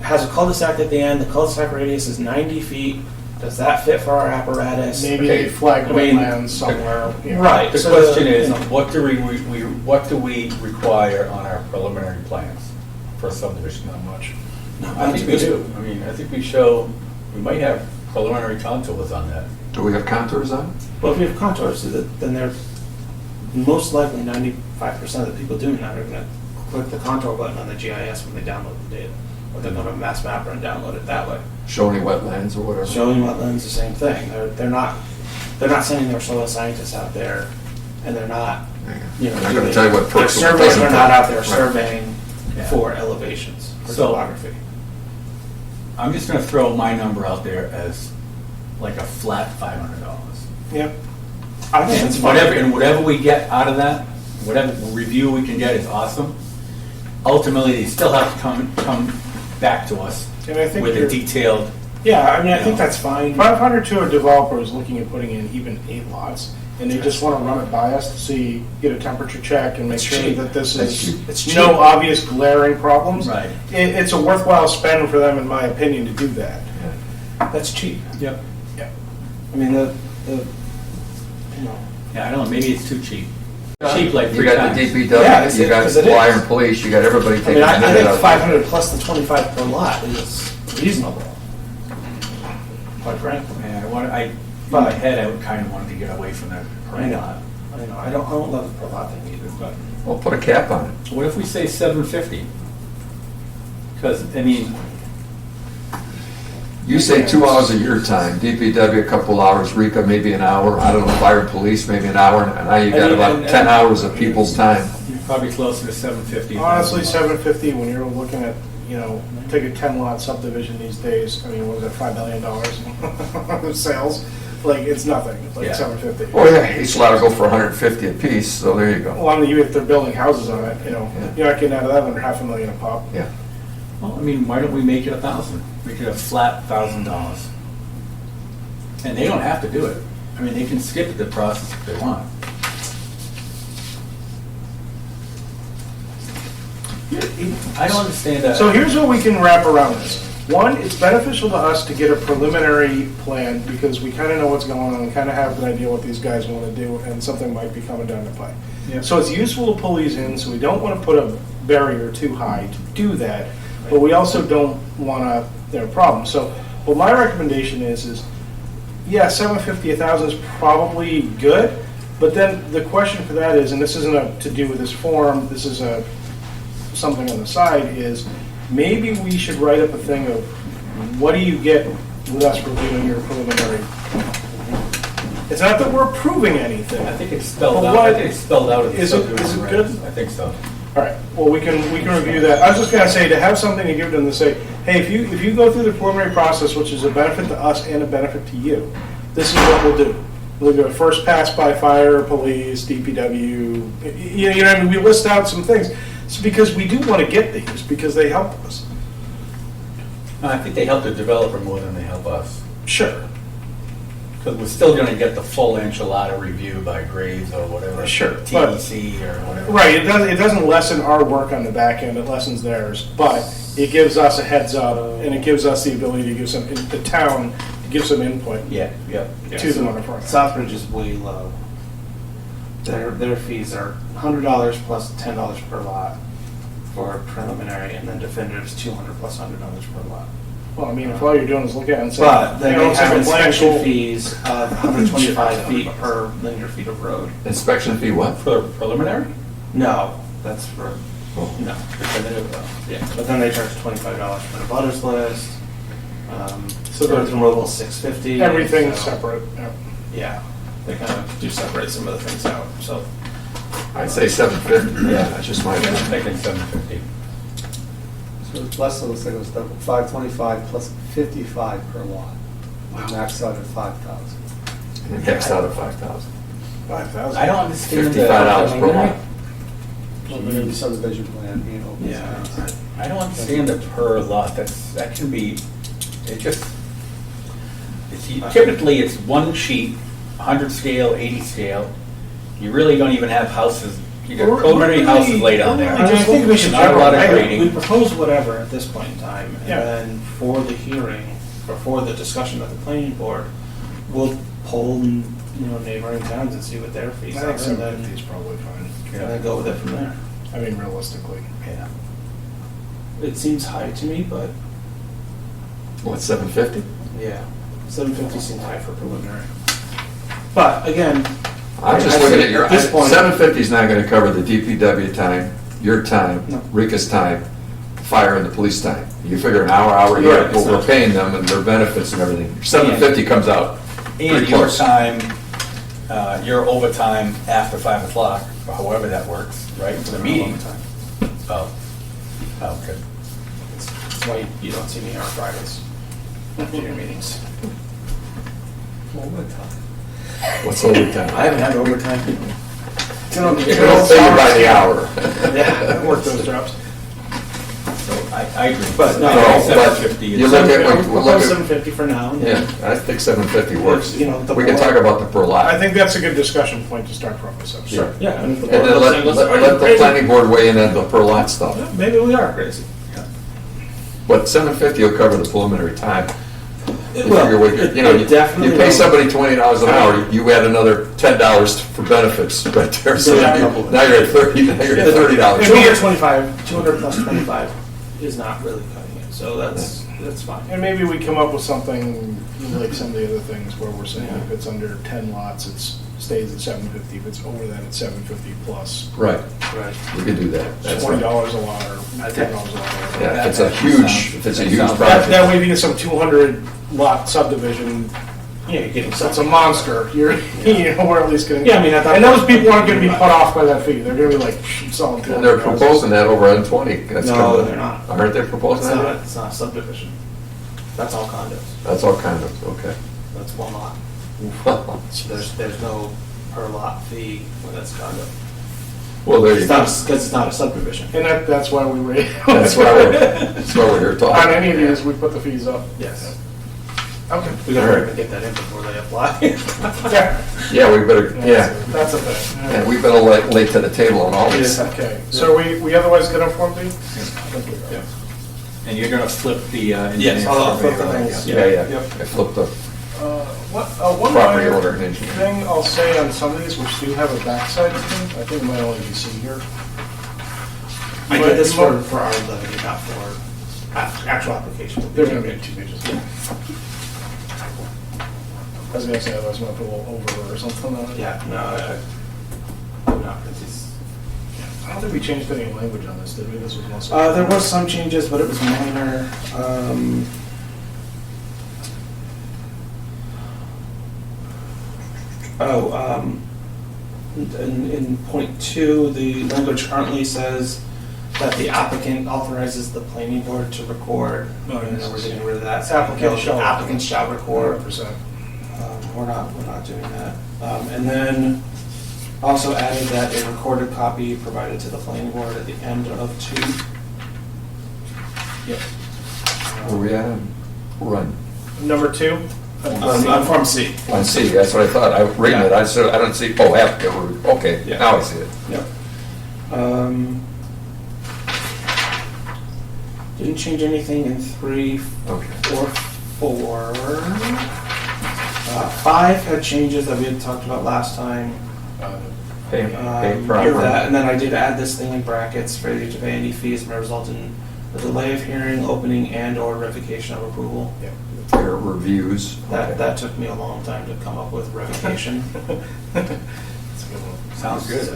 has a cul-de-sac at the end, the cul-de-sac radius is 90 feet. Does that fit for our apparatus? Maybe Okay. they flagged I mean, wetlands somewhere. Right. The So, question is, you know- what do we require on our preliminary plans for a subdivision? Not much. I think we do. I mean, I think we might have preliminary contours on that. Do we have contours on it? Well, if we have contours, then they're most likely 95% of the people doing that are going to click the contour button on the GIS when they download the data. Or they're going to Mass Mapper and download it that way. Show any wetlands or whatever? Showing wetlands, the same thing. They're not sending their soil scientists out there, and they're not, They're not gonna tell you what their perks and what surveyors doesn't are not perk. out there Right. surveying Yeah. for elevations, for So- topography. I'm just gonna throw my number out there as like a flat $500. Yep. I think it's And whatever we get out of that, whatever review we can get is awesome. Ultimately, they still have to come back to us And I think with a you're- detailed, Yeah, I mean, I think that's fine. 500 to a developer is looking at putting in even 8 lots, and they just want to run it by us to see, get a temperature check and make It's sure cheap. that this That's is cheap. It's no cheap. obvious glaring problems. Right. It's a worthwhile spend for them, in my opinion, to do that. That's cheap. yep, Yeah. I mean, yeah, I don't know, maybe it's too cheap. Cheap like You 3 got times. the Yeah, DPW, you got 'cause it fire is. and police, you got everybody I taking mean, a I minute think out. 500 plus the 25 per lot is reasonable. Quite frankly. Yeah, in my head, I would kind of wanted to get away from that per I know. lot. I don't love the per lot thing either, but. Well, put a cap on it. What if we say 750? Because, I mean, You say 2 hours of your time, DPW a couple hours, Rika maybe an hour, I don't know, fire and police maybe an hour, and now you got about 10 hours of people's time. you're probably closer to 750. Honestly, 750, when you're looking at, take a 10-lot subdivision these days, I mean, what is that, $5 million of sales? Like, it's nothing, like Yeah. 750. Oh yeah, each lot will go for 150 apiece, so there you go. Well, I mean, if they're building houses on it, you're not getting out of that under $500,000 a pop. Yeah. Well, I mean, why don't we make it 1,000? Make it a flat $1,000. And they don't have to do it. I mean, they can skip the process if they want. I don't understand that. So here's what we can wrap around this. One, it's beneficial to us to get a preliminary plan because we kind of know what's going on, we kind of have an idea what these guys want to do, and something might be coming down the pipe. Yeah. So it's useful to pull these in, so we don't want to put a barrier too high to do that, but we also don't want to, problem. So what my recommendation is, yeah, 750, 1,000 is probably good, but then the question for that is, and this isn't to do with this form, this is something on the side, is maybe we should write up a thing of what do you get with us reviewing your preliminary. It's not that we're approving anything. I think it's spelled But out. what- I think it's spelled out. in the Is it subdivision good? regs. I think so. All right, well, we can review that. I was just gonna say, to have something to give them to say, hey, if you go through the preliminary process, which is a benefit to us and a benefit to you, this is what we'll do. We'll do a first pass by fire, police, DPW, you know, I mean, we list out some things. It's because we do want to get these, because they help us. I think they help the developer more than they help us. Sure. Because we're still gonna get the full enchilada review by Graves or whatever. Sure, but- TEC or whatever. Right, it doesn't lessen our work on the back end, it lessens theirs, but it gives us a heads up, and it gives us the ability to give the town, to give some input Yeah, yeah. to them on the front. Southbridge is way low. Their fees are $100 plus $10 per lot for preliminary, and then definitive is $200 plus $100 per lot. Well, I mean, if all you're doing is looking at it and saying. But then you know, they it's like have a blank inspection goal. fees of 125 feet per linear feet of road. Inspection fee what? For preliminary? No, that's for, no. Definitive, Yeah, but then they charge $25 for the butters list. So Earth the- removal is $650. Everything's so- separate, yeah. Yeah, they kind of do separate some of the things out, so. I'd say 750, yeah, that's just my I'm opinion. thinking 750. So it's less, so looks like it was double, 525 plus 55 per lot. Max out at 5,000. And Xed out of 5,000. 5,000. I don't understand the $55 per lot. Well, the subdivision plan, you know. Yeah. I don't understand the per lot, that can be, it just, typically it's one sheet, 100 scale, 80 scale. You really don't even have houses, you got preliminary houses laid out there. I think we should Not a lot of we grading. propose whatever at this point in time, and Yeah. then for the hearing, or for the discussion at the planning board, we'll poll, neighboring towns and see what their fees I are, think and 750 then, is probably fine. and then go with it from there. I mean, realistically. Yeah. It seems high to me, but, What, 750? yeah, 750 seems high for preliminary. But, again, I'm just I looking say at your, at this point- 750 is not gonna cover the DPW time, your time, No. Rika's time, fire and the police time. You figure an hour here, Right, what we're it's paying them and their benefits and everything. 750 comes out And pretty your close. time, your overtime after 5 o'clock, or however that works, right, for the meeting. Oh, okay. that's why you don't see me here on Fridays after your meetings. What's overtime? I haven't had overtime. They don't pay you by the hour. Yeah, I work those jobs. So I agree. But no, No, but 750 you is. look at, We'll we'll propose look at, 750 for now. and yeah, then- I think 750 works. You know, the We can board- talk about the per lot. I think that's a good discussion point to start from, so. Sure. Yeah, and if the And board then looks at it, looks, are you let the crazy? planning board weigh in on the per lot stuff. Yeah, maybe we are crazy. But 750 will cover the preliminary time. It You will. figure what It- you know, it definitely you pay will. somebody $20 an hour, you add another $10 for benefits right there, so Yeah. now you're at 30, now you're at $30. 200 plus 25 is not really cutting it, so that's fine. And maybe we come up with something like some of the other things where we're saying if it's under 10 lots, it stays at 750. If it's over that, it's 750 plus Right, Right. we could do that. That's $20 right. a lot or $10 a lot. Yeah, if it's a huge, if it's a huge That project. way, if you get some 200 lot subdivision, Yeah, you're getting that's a something. monster. You're, we're at least getting. Yeah, I mean, at that and those point- people aren't going to be put off by that figure. They're going to be like selling. And they're proposing that over on 20. That's No, coming. they're not. Aren't they proposing that? It's not a subdivision. That's all condos. That's all kind of, okay. That's one lot. So there's no per lot fee when that's condo. Well, there you It's go. not, because it's not a subdivision. And that's why we rate. That's why we're here talking. On any of these, we put the fees up. Yes. Okay. We gotta All right. get that in before they apply. Yeah. Yeah, we better, yeah. That's a thing. And we've been a little late to the table on all this. Okay, so we otherwise good on Form D? I think we are. Yeah. And you're gonna flip the engineer Yes, I'll flip the surveyor, right? things. Yeah. Yeah, yeah. Yep. I flipped the One property minor owner and engineer. thing I'll say on some of these, which do have a backside to them, I think it might only be seen here. I But did this mo- for our levy, not for actual application. They're gonna be 2 pages. I was gonna say, otherwise might put a little over or something on it. Yeah, no, it's, I don't think we changed any language on this, did we? This was mostly. there was some changes, but it was minor. In point 2, the language currently says that the applicant authorizes the planning board to record. Oh, And yes. we're getting rid of that. Applicant shall. Applicant shall record. 100%. we're not doing that. And then also added that a recorded copy provided to the planning board at the end of 2. Yep. Where we at? Run. Number 2? On Form C. I see, that's what I thought. I was reading it, I said, I don't see, oh, applicant, okay, Yeah. now I see it. Yep. Didn't change anything in 3 Okay. or 4. 5 had changes that we had talked about last time. Pay Hear proper. that, and then I did add this thing in brackets: failure to pay any fees may result in a delay of hearing, opening, and/or revocation of approval. Yeah. Peer reviews. That took me a long time to come up with revocation. That's a good one. Sounds good.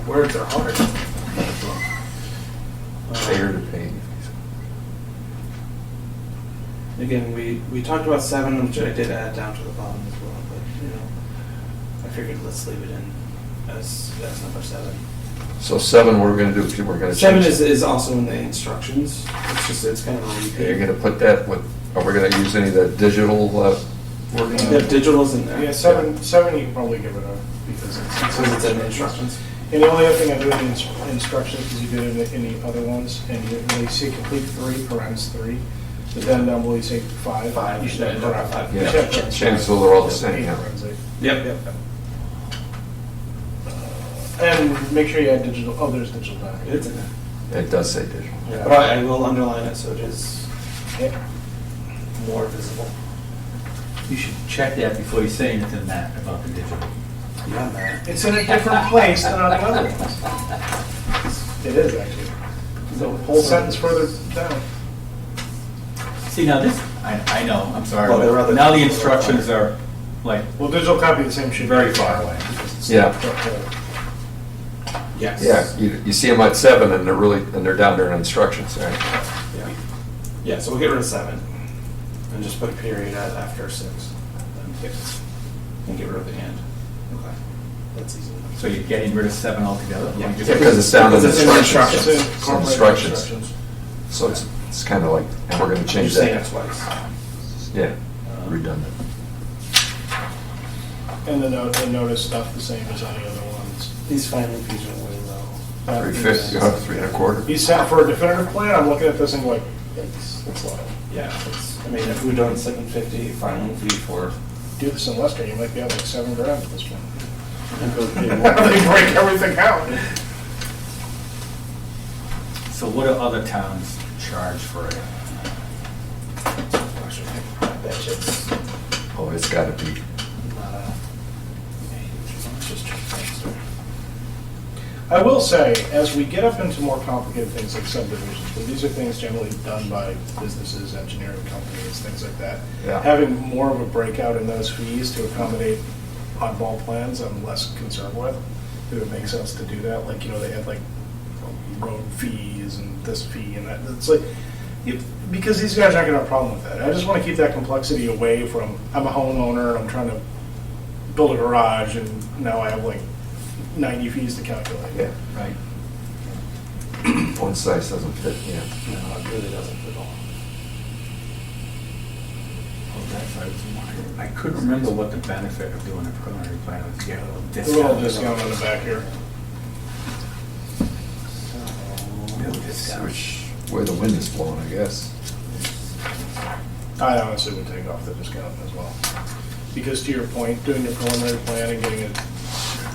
Words are hard. Fair to pay. Again, we talked about 7, which I did add down to the bottom as well, but, you know, I figured let's leave it in as number 7. So 7, we're gonna do, we're gonna 7 change. is also in the instructions. It's kind of a repeat. You're gonna put that with, are we gonna use any of the digital wording? The digital's in there. Yeah, 7 you can probably give it a, because So it's in the instructions. And the only other thing I do in the instructions, because you did it in the other ones, and you see complete 3, parens 3, but then down below you say 5. 5, You should have yeah, parens 5. five. You should have Yeah, parens change 5. so they're all the same, 8, yeah. parens 8. Yep. And make sure you add digital, oh, there's digital back. It's in there. It does say digital. Yeah. But I will underline it so it is Yeah. more visible. You should check that before you say anything, Matt, about the digital. Beyond that. It's in a different place than on the other ones. It is actually. The whole sentence further down. See, now this, I know, I'm sorry, Well, there are but other- now the instructions are like Well, digital copy of the same should be very far away. Yeah. Yes. Yeah, you see them at 7 and they're down there in instructions, right? Yeah. Yeah, so we'll get rid of 7 and just put a period after 6. And get rid of the and. Okay. That's easy enough. So you're getting rid of 7 altogether? Yeah. Like just- Yeah, because it's down in Because it's in the instructions. It's instructions. in It's incorporated instructions. So it's kind of like, and we're gonna You're change saying it that. twice. Yeah, redundant. And the notice stuff the same as any other ones. These filing fees are way low. 350, you have 3 1/4. You sat for a definitive plan, I'm looking at this and like, yikes, that's low. Yeah, I mean, if we're doing 750 filing fee for. Do this in Leicester, you might be at like $7,000 at this point. Yeah. They break everything out. So what do other towns charge for it? I bet you it's Oh, it's gotta be. not a huge amount, just transfer. I will say, as we get up into more complicated things like subdivisions, but these are things generally done by businesses, engineering companies, things like that. Yeah. Having more of a breakout in those fees to accommodate oddball plans, I'm less concerned with. If it makes sense to do that, like, you know, they had like road fees and this fee and that. It's like, because these guys aren't gonna have a problem with that. I just wanna keep that complexity away from, I'm a homeowner, and I'm trying to build a garage, and now I have like 90 fees to calculate. Yeah, Right. one size doesn't fit, yeah. No, it really doesn't at all. Oh, that's what I was wondering. I couldn't remember what the benefit of doing a preliminary plan was, to get a little A discount. little discount on the back here. Little discount. Which, where the wind is blowing, I guess. I honestly would take off the discount as well. Because to your point, doing the preliminary plan and getting an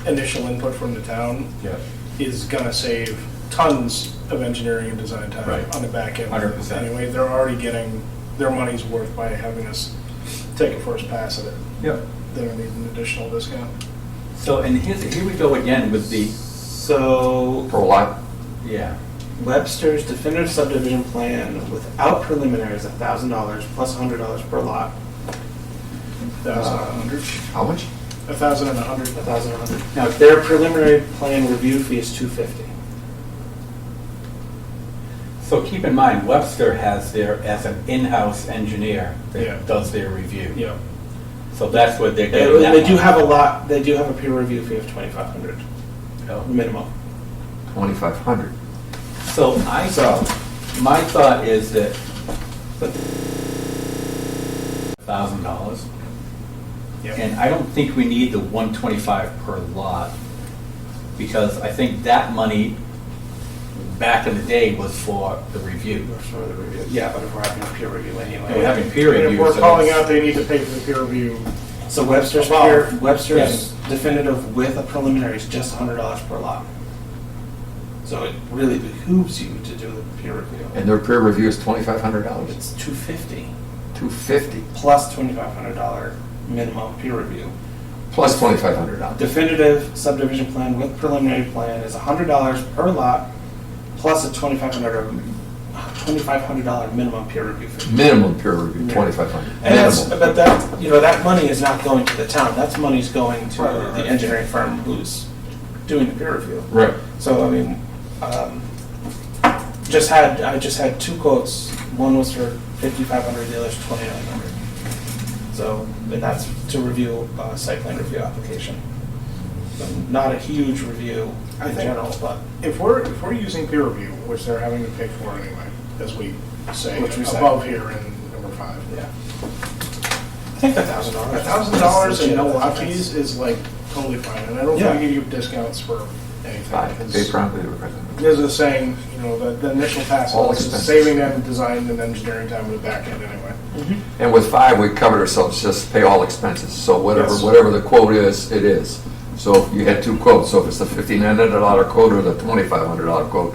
initial input from the town Yeah. is gonna save tons of engineering and design time Right. on the back end. 100%. Anyway, they're already getting their money's worth by having us take a first pass at it. Yep. They don't need an additional discount. So, and here we go again with the, So For a lot, yeah, Webster's definitive subdivision plan without preliminary is $1,000 plus $100 per lot. 1,100. how much? 1,000 and 100. 1,100. Now, their preliminary plan review fee is $250. so keep in mind, Webster has their, as an in-house engineer Yeah. that does their review. Yeah. So that's what they're getting that They do money. have a lot. They do have a peer review fee of $2,500 Oh. minimum. 2,500. So my thought is that $1,000, Yep. And I don't think we need the 125 per lot, because I think that money back in the day was for the review. For the review. Yeah, but if we're having a peer review anyway. We're having peer And review. if we're so calling it's- out, they need to pay for the peer review. So Webster's Above. Webster's definitive with a preliminary is just $100 per lot. So it really behooves you to do the peer review. And their peer review is $2,500, It's $250 $250 plus $2,500 minimum peer review. plus $2,500. Definitive subdivision plan with preliminary plan is $100 per lot plus a $2,500 minimum peer review fee. Minimum peer review, $2,500. And that's, Minimum. but that, that money is not going to the town, that's money's going to the engineering firm who's doing the peer review. Right. So, I mean, I just had two quotes, one was for 5,500, the other's 2,900. So, and that's to review a site plan review application. So not a huge review I in think- general, but If we're using peer review, which they're having to pay for anyway, as we say Which we say. above here in number 5. yeah. I think $1,000. $1,000 and no lot fees is like totally fine, and I don't Yeah. think we give you discounts for anything. Fine, because pay promptly or present. There's a saying, the initial pass All is expenses. saving them design and engineering time in the back end anyway. And with 5, we covered ourselves, just pay all expenses. So Yes. whatever the quote is, it is. So if you had 2 quotes, so if it's the $1,500 quote or the $2,500 quote,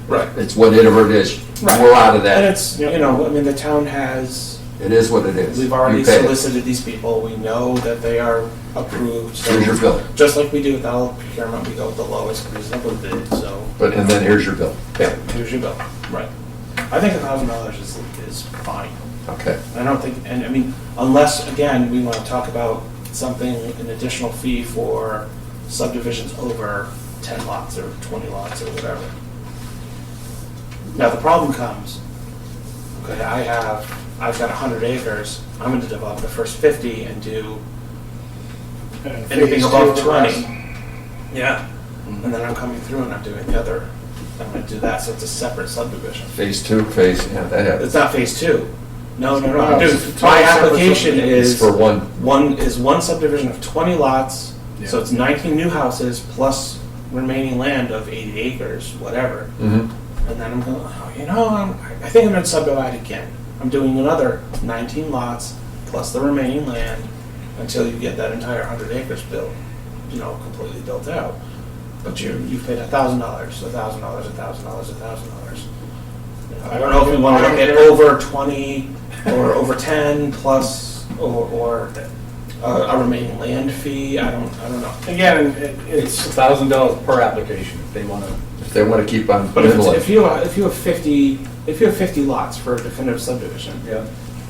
Right. it's whatever it is. Right. We're out of And that. it's, Yep. I mean, the town has, It is what it is. we've already You pay it. solicited these people, we know that they are approved. So Here's your bill. just like we do with all procurement, we go with the lowest reasonable bid, so. And then here's your bill. Yeah, here's your bill. Right. I think $1,000 is fine. Okay. I don't think, and I mean, unless, again, we want to talk about something, an additional fee for subdivisions over 10 lots or 20 lots or whatever. Now, the problem comes, okay, I've got 100 acres, I'm going to develop the first 50 and do And anything phase above 2 the rest. 20. Yeah. And then I'm coming through and I'm doing the other, I'm going to do that, so it's a separate subdivision. Phase 2, yeah, that It's happens. not phase 2. No. No, I'm doing- it's My two separate application subdivisions. is For one. one subdivision of 20 lots, so Yeah. it's 19 new houses plus remaining land of 80 acres, whatever. Mhm. And then I'm going, I think I'm going to subdivide again. I'm doing another 19 lots plus the remaining land until you get that entire 100 acres built, completely built out. But you've paid $1,000, $1,000, $1,000, $1,000. I don't know if we want to look at over 20 or over 10 plus or a remaining land fee. I don't know. Again, It's it's, $1,000 per application if they want to. If they want to keep on. But if middling. you have 50 lots for a definitive subdivision, Yeah.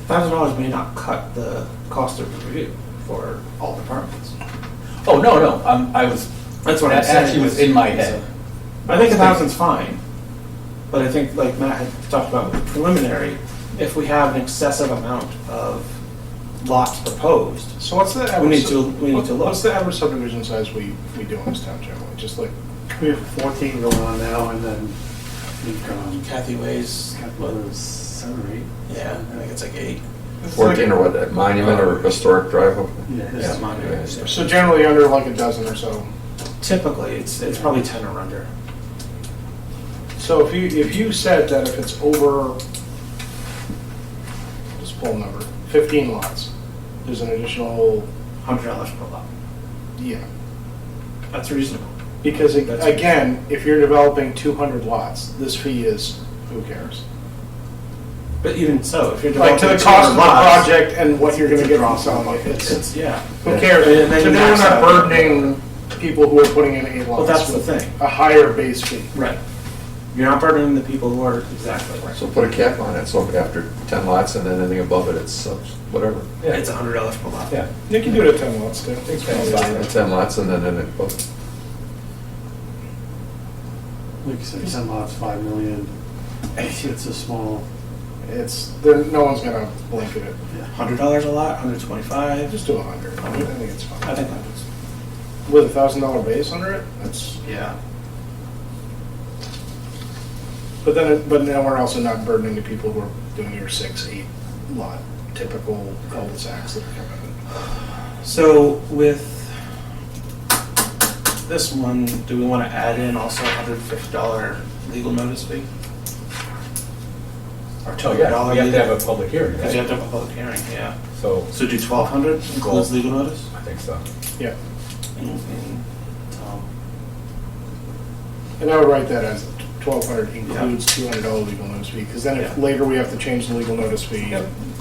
$1,000 may not cut the cost of the review for all departments. Oh, no, I was, That's what that I'm saying. actually was in my head. I think 1,000's fine, but I think, like Matt had talked about with the preliminary, if we have an excessive amount of lots proposed, so what's the we average? need to look. What's the average subdivision size we do in this town generally? Just like, We have 14 going on now, and then I think, Kathy weighs, what, was 7 or 8. yeah, I think it's like 8. 14 or what, that monument or historic drive? Yeah, this Yeah, is mine, yeah. so generally under like a dozen or so. Typically, it's probably 10 or under. So if you said that if it's over, just pull a number, 15 lots, there's an additional, $100 per lot. yeah. That's reasonable. Because That's- again, if you're developing 200 lots, this fee is, who cares? But even so, if you're Like developing to the cost of the 200 lots, project and what you're gonna get from selling it, it's, yeah. who cares? And then So you then we're max not out. burdening people who are putting in 8 lots. Well, that's the with thing. A higher base fee. Right. You're not burdening the people who are, exactly. So put a cap on it, so after 10 lots and then anything above it, it's whatever. It's $100 per lot. Yeah. You can do it at 10 lots too. It's fine. 10 lots and then anything above it. Like you said, 10 lots, 5 million. It's a small, No one's gonna blanket it. $100 a lot, 125. Just do 100. I think it's fine. I think that's, With a $1,000 base under it, that's, yeah. but now we're also not burdening the people who are doing your 6, 8 lot typical cul-de-sacs that are coming in. So with this one, do we want to add in also $150 legal notice fee? Or Oh, yeah, $200 you have to legal? have a public hearing, Because you have right? to have a public hearing, yeah. So, So do 1,200 includes legal notice? I think so. Yeah, And, and I would write that as 1,200 includes $200 legal notice fee, because then if Yeah. later we have to change the legal notice fee.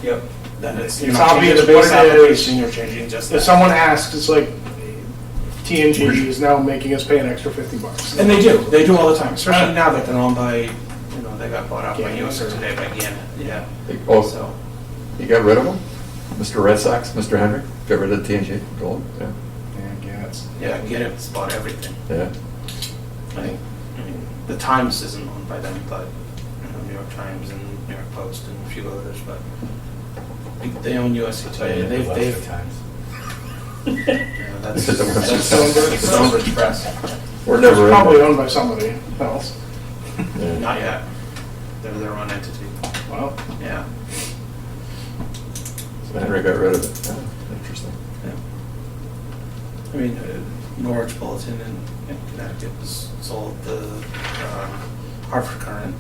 Yep. then it's, It's you're not changing obvious the base what it is. application, you're changing just If that. someone asks, it's like, TNG is now making us pay an extra $50. And they do all the time, especially now that they're owned by, they got bought out by Gannett USA or- Today, by Gannett, yeah. Oh, So, you got rid of them? Mr. Red Sox, Mr. Henry, got rid of TNG, Gold, yeah, Yeah, Gannett's. yeah, Gannett's bought everything. yeah. I mean, the Times isn't owned by them, but New York Times and New York Post and a few others, but they own USA Today. Yeah, They've, Webster Times. yeah, that's Is it the Webster That's Stonebridge. Stonebridge Press. We're never in Probably there. owned by somebody else. Yeah. Not yet. They're their own entity. Well, Yeah. So Henry got rid of it, yeah, interesting. I mean, Norwich Bulletin in Connecticut was sold the Hartford Current.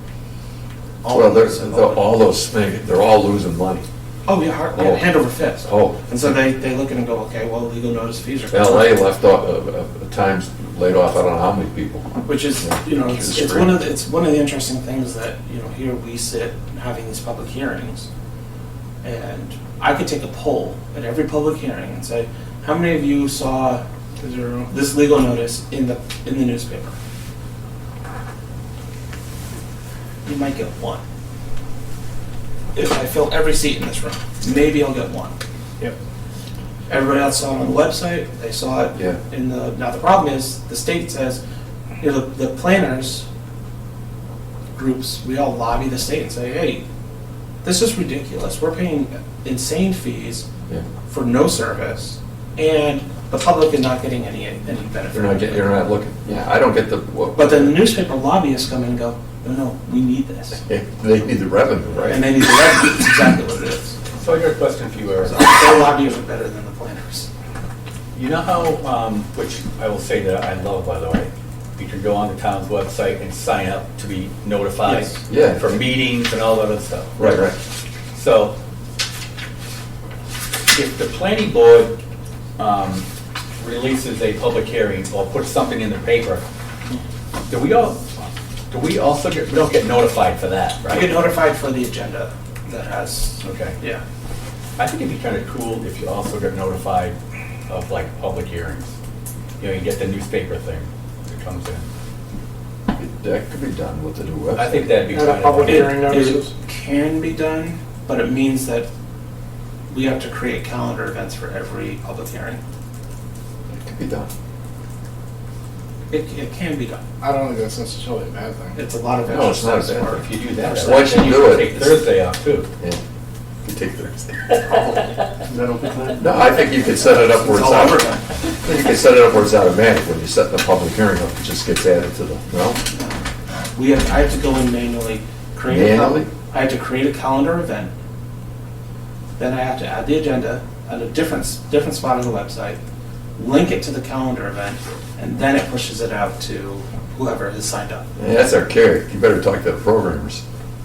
Well, those have all been- all those things, they're all losing money. Oh, yeah, Oh. hand over fist. Oh. And so they look at it and go, okay, well, legal notice fees are. LA left off, Times laid off, I don't know how many people. Which is, it's one of the interesting things that, here we sit having these public hearings. And I could take a poll at every public hearing and say, how many of you saw zero. this legal notice in the newspaper? You might get one. If I fill every seat in this room, maybe I'll get one. Yep. Everybody else saw it on the website, they saw it Yeah. now the problem is, the state says, the planners groups, we all lobby the state and say, hey, this is ridiculous, we're paying insane fees Yeah. for no service, and the public is not getting any benefit. You're not looking, yeah, I don't get the, But then the newspaper lobbyists come in and go, no, we need this. they need the revenue, right? And they need the revenue, that's exactly what it is. So I got a question for you, Eric. So their lobbyists are better than the planners. You know how, which I will say that I love, by the way, you can go on the town's website and sign up to be notified Yes. Yeah. for meetings and all that other stuff. Right, right. So, if the planning board releases a public hearing or puts something in the paper, do we also get, we don't get notified for that, I get right? notified for the agenda that has, Okay. yeah. I think it'd be kind of cool if you also get notified of like public hearings. You get the newspaper thing that comes in. That could be done with the new website. I think that'd be And a kind of. public hearing It notices. can be done, but it means that we have to create calendar events for every public hearing. It could be done. It can be done. I don't think that's necessarily a bad thing. It's a lot of No, it's not a exercise bad work. If you do that, Once you then do can it, take it's- Thursday off too. Yeah. You take Thursday. Is that open tonight? No, I think you could set it up where It's it's all out. overtime. You can set it up where it's automatic. When you set the public hearing up, it just gets added to the, no? I have to go in manually, Manually? I have to create a calendar event. Then I have to add the agenda at a different spot on the website, link it to the calendar event, and then it pushes it out to whoever has signed up. Yeah, that's archaic. You better talk to the programmers,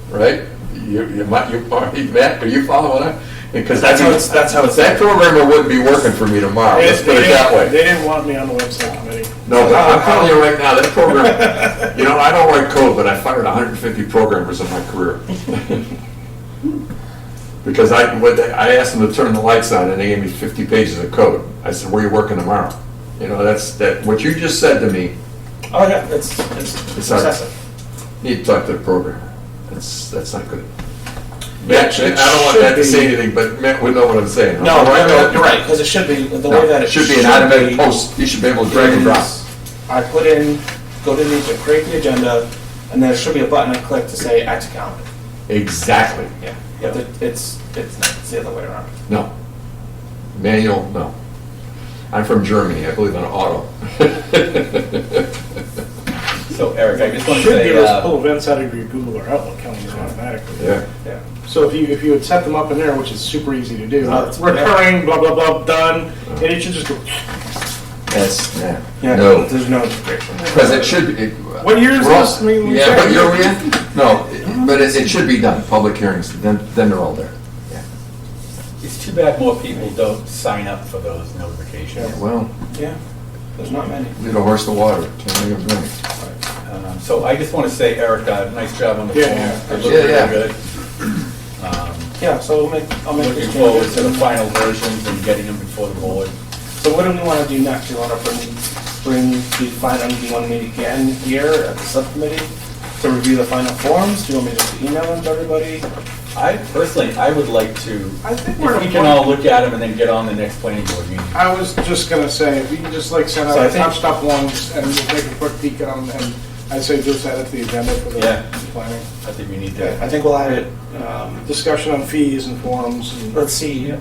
right? Matt, are you following that? Because That's how it's- that programmer wouldn't be working for me tomorrow. Let's put it that way. They didn't want me on the website committee. No, but I'm telling you right now, that program, I don't write code, but I fired 150 programmers in my career. Because I asked them to turn the lights on and they gave me 50 pages of code. I said, where are you working tomorrow? What you just said to me, Oh, yeah, it's It's our- excessive. you need to talk to the programmer. That's not good. Yeah, Matt, it I don't want Matt to should say be- anything, but Matt would know what I'm saying. No, you're right, because it should be, the way that It it should be an automatic post. You should be able to drag and drop. I put in, go to the, create the agenda, and there should be a button I click to say add to calendar. Exactly. Yeah, but it's not, it's the other way around. No. Manual, no. I'm from Germany. I believe in auto. So Eric, I just want to Should say, give us pull events out of your Google or Outlook calendar automatically. Yeah. Yeah. So if you would set them up in there, which is super easy to do, Oh, it's- recurring, blah, blah, blah, done, and it should just go, That's, Yeah, no. there's no integration. Because it should be. What year is we're all- this? I mean, we Yeah, checked. what year are we in? No, but it should be done, public hearings, then they're all there. Yeah. it's too bad more people don't sign up for those notifications. Well, Yeah, there's not many. lead a horse to water, can't make a drink. So I just want to say, Eric, nice job on the Yeah, form. yeah. It looked Yeah, really good. Yeah, so I'll make Looking this forward change. to the final versions and getting them before the board. So what do we want to do next? Do you want to bring the final, do you want to meet again here at the subcommittee to review the final forms? Do you want me to email them to everybody? I personally, I would like to, I think we're if we at a can point- all look at them and then get on the next planning board meeting. I was just gonna say, if you can just like send out So I the think- touched up ones and we'll take a quick peek on them, and I'd say just add it to the agenda for the Yeah. planning. I think we need I to. think we'll add it, Discussion on fees and forms and. let's see,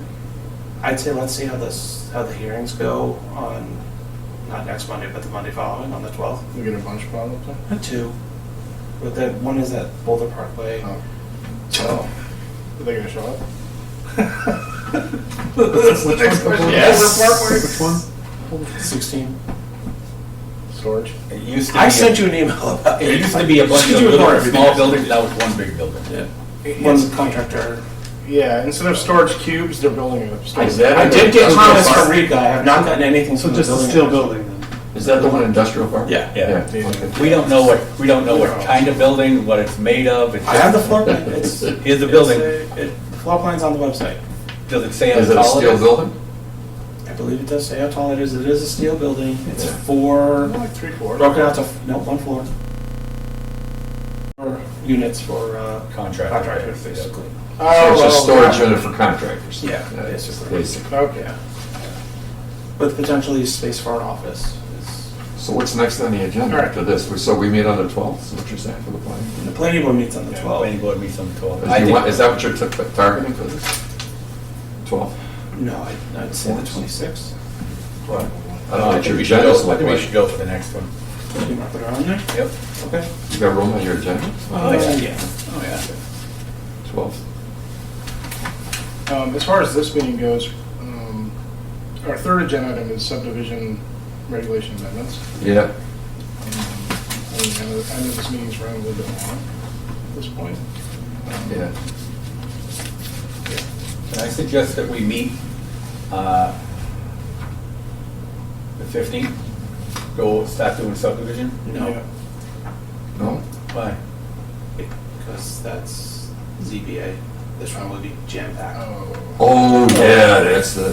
I'd say let's see how the hearings go on, not next Monday, but the Monday following, on the 12th. We get a bunch probably. Two. But that, one is at Boulder Parkway. Oh. So, Are they gonna show up? That's the next question. Yes. Which one? 16. Storage. It used to be. I sent you an email about It used to be a bunch of Should you ignore little, everything? small buildings, now it's one big building. Yeah. One contractor. Yeah, instead of storage cubes, they're building a storage. I did get comments from Rika, I have not gotten anything So from the just a building. steel building then? Is that the one industrial park? Yeah. Yeah. Okay. We don't know what kind of building, what it's made of. It's I have the just- floor plan, it's. Here's the building. The floor plan's on the website. Does it say how Is it a tall it steel is? building? I believe it does say how tall it is a steel building, it's Yeah. Like 3 floors. broken out to, no, one floor. Or units for, Contractor. contractors, basically. So Oh, it's a well, storage yeah. unit for contractors? Yeah, it's basically. basic. Okay. With potentially space for an office is, So what's next on the agenda All right. after this? So we meet on the 12th, is what you're saying for the planning? the planning board meets on the Yeah, 12th. planning board meets on the 12th. Is that what you're targeting for this? 12th? No, I'd say the 26th. I don't know I what think your we should agenda's go, I look think we like. should go for the next one. You mark it around there? Yep. Okay. You got room on your agenda? Oh, yeah. Yeah. Oh, yeah. 12th. As far as this meeting goes, our third agenda item is subdivision regulation amendments. Yeah. I know this meeting's running a little bit long at this point. Yeah. Can I suggest that we meet the 15th? Go start doing subdivision? No, Yeah. No? Why? because that's ZBA. This one would be jam-packed. Oh, yeah, that's the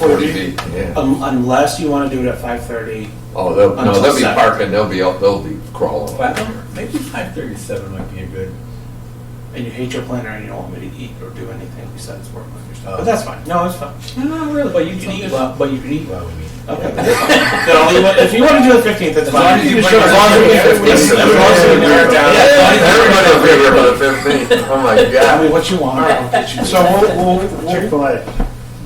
40B, yeah. Unless you want to do it at 5:30. Oh, they'll Until be 7. parking, they'll be crawling. Well, maybe 5:37 might be a good. And you hate your planner and you don't want me to eat or do anything besides work on your stuff. Oh. But that's fine. No, it's fine. No, really. But you can eat while, we meet. Okay. If you want to do the 15th, that's As long fine. as you As bring long as we it. can, as long as we can narrow it down. Yeah. Everybody will be here for the 15th, oh my Tell me God. what you want. I'll get you. So we'll Chick-fil-A.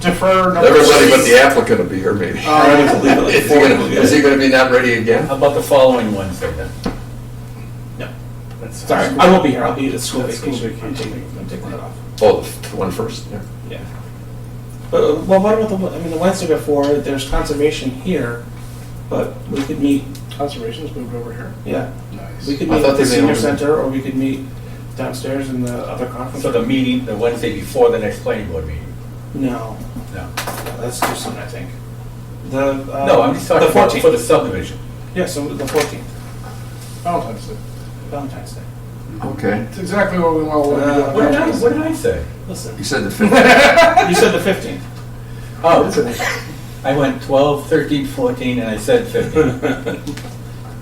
defer. number Everybody but 6. the applicant will be here maybe. I need to leave it like Is he 4. gonna- is he gonna be not ready again? How about the following Wednesday then? No. That's Sorry, I won't be here. I'll be at school That's school vacation. I'm vacation. taking it off. Oh, the one first, yeah. Yeah. But, well, what about the Wednesday before, there's conservation here, but we could meet, Conservation's moved over here. yeah, Nice. we could I meet thought at the they made senior over- center, or we could meet downstairs in the other conference. So the meeting, the Wednesday before the next planning board meeting? No, No. that's too soon, I think. The, No, I'm just talking the about 14th. for the subdivision. Yeah, so the 14th, Valentine's Day. Valentine's Day. Okay. It's exactly what we want. What did I say? Listen, You said the 15th. you said the 15th. Oh, I went 12, 13, 14, and I said 15.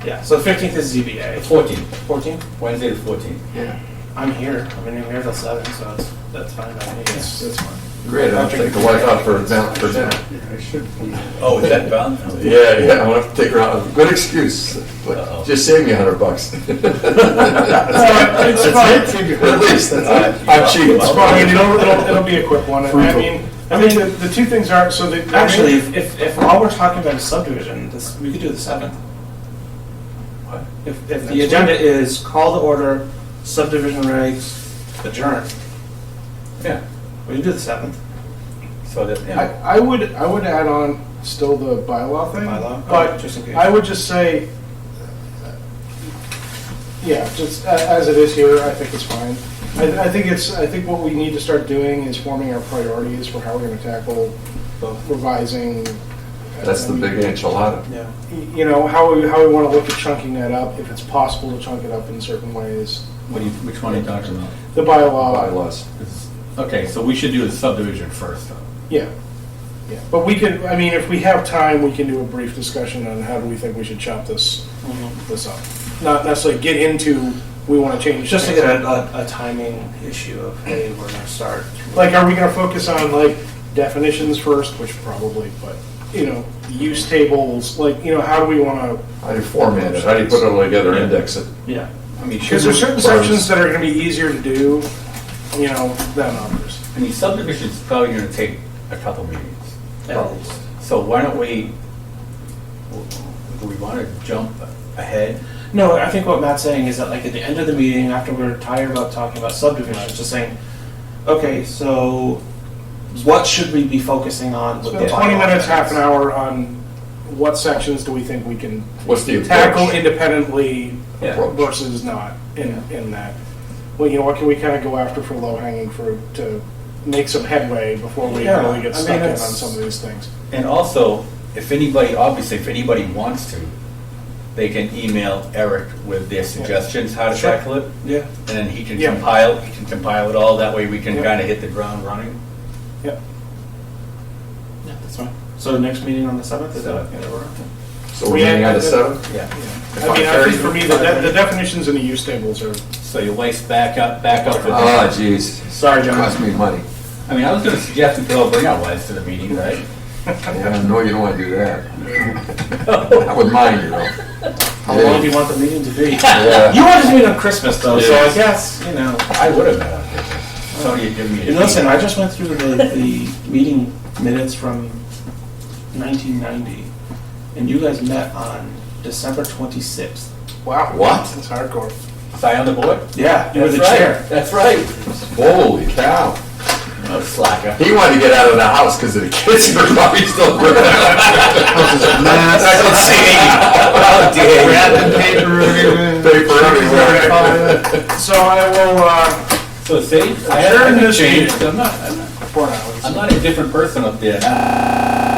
Yeah, so the 15th is ZBA. 14, 14th? Wednesday the 14th. Yeah. I'm here. I'm here till 7, so that's fine by me. That's fine. Great, I'll take the wife out for dinner. Yeah, I should be. Oh, is that Valentine's? Yeah, I want to take her out. Good excuse. Uh-oh. Just save me $100. It's fine. At least, Alright. I'm cheap. It's fine. It'll be a quick one. I mean, the two things are, so the. Actually, if all we're talking about is subdivision, we could do the 7th. What? If Next the agenda is call to order, subdivision regs, adjourn, Yeah, we can do the 7th. so that, yeah. I would add on still the bylaw thing. Bylaw? But Okay, just in case. I would just say, yeah, just as it is here, I think it's fine. I think what we need to start doing is forming our priorities for how we're gonna tackle revising. That's the big enchilada. Yeah. You know, how we wanna look at chunking that up, if it's possible to chunk it up in certain ways. Which one are you talking about? The bylaw. Bylaws. Okay, so we should do the subdivision first, though. Yeah, yeah. But we can, I mean, if we have time, we can do a brief discussion on how do we think we should chop this up. Not necessarily get into, we want to change. Just to things. get a timing issue of, hey, we're gonna start. Like, are we going to focus on like definitions first, which probably, but, you know, use tables, like, you know, how do we want to? How do you format it? How do you put it all together, Yeah. index it? Yeah. I mean, Because there's certain sections that are going to be easier to do, you know, than others. I mean, subdivision's probably gonna take a couple meetings. At least. So why don't we, do we wanna jump ahead? No, I think what Matt's saying is that like at the end of the meeting, after we're tired about talking about subdivisions, just saying, okay, so what should we be focusing on with the Spend 20 bylaw minutes, amendments? half an hour on what sections do we think we can What's the tackle approach? independently Yeah. versus not in that. Well, you know, what can we kind of go after for low hanging fruit to make some headway before we Yeah, really get I mean, stuck in on it's- some of these things. And also, if anybody wants to, they can email Eric with their suggestions, how to Sure. tackle it. Yeah. And then he can Yeah. compile it all, that way we can Yeah. kinda hit the ground running. Yep. Yeah, that's fine. So next meeting on the 7th, is that? Seventh. Yeah, we're on. So we're meeting on the 7th? Yeah. I mean, I think for me, the definitions in the use tables are, So your wife's back up for Oh, that. jeez. Sorry, John. Cost me money. I mean, I was gonna suggest we could all bring our wives to the meeting, right? Yeah, no, you don't want to do that. I wouldn't mind, you know. How long do you want the meeting to be? Yeah. You wanted to meet on Christmas though, so I Yes. guess, you know. I would have met on Christmas. Somebody had given me a And listen, key. I just went through the meeting minutes from 1990, and you guys met on December 26th. wow. What? That's hardcore. Was I on the board? Yeah, you were the That's right. chair. That's right. Holy cow. No slacker. He wanted to get out of the house because of the kids were probably still working. I can see. Oh, dear. Wrapping paper everywhere. Paper everywhere. So I will, So see, I Adjourn haven't this changed. meeting. I'm not for now. a different person up there now.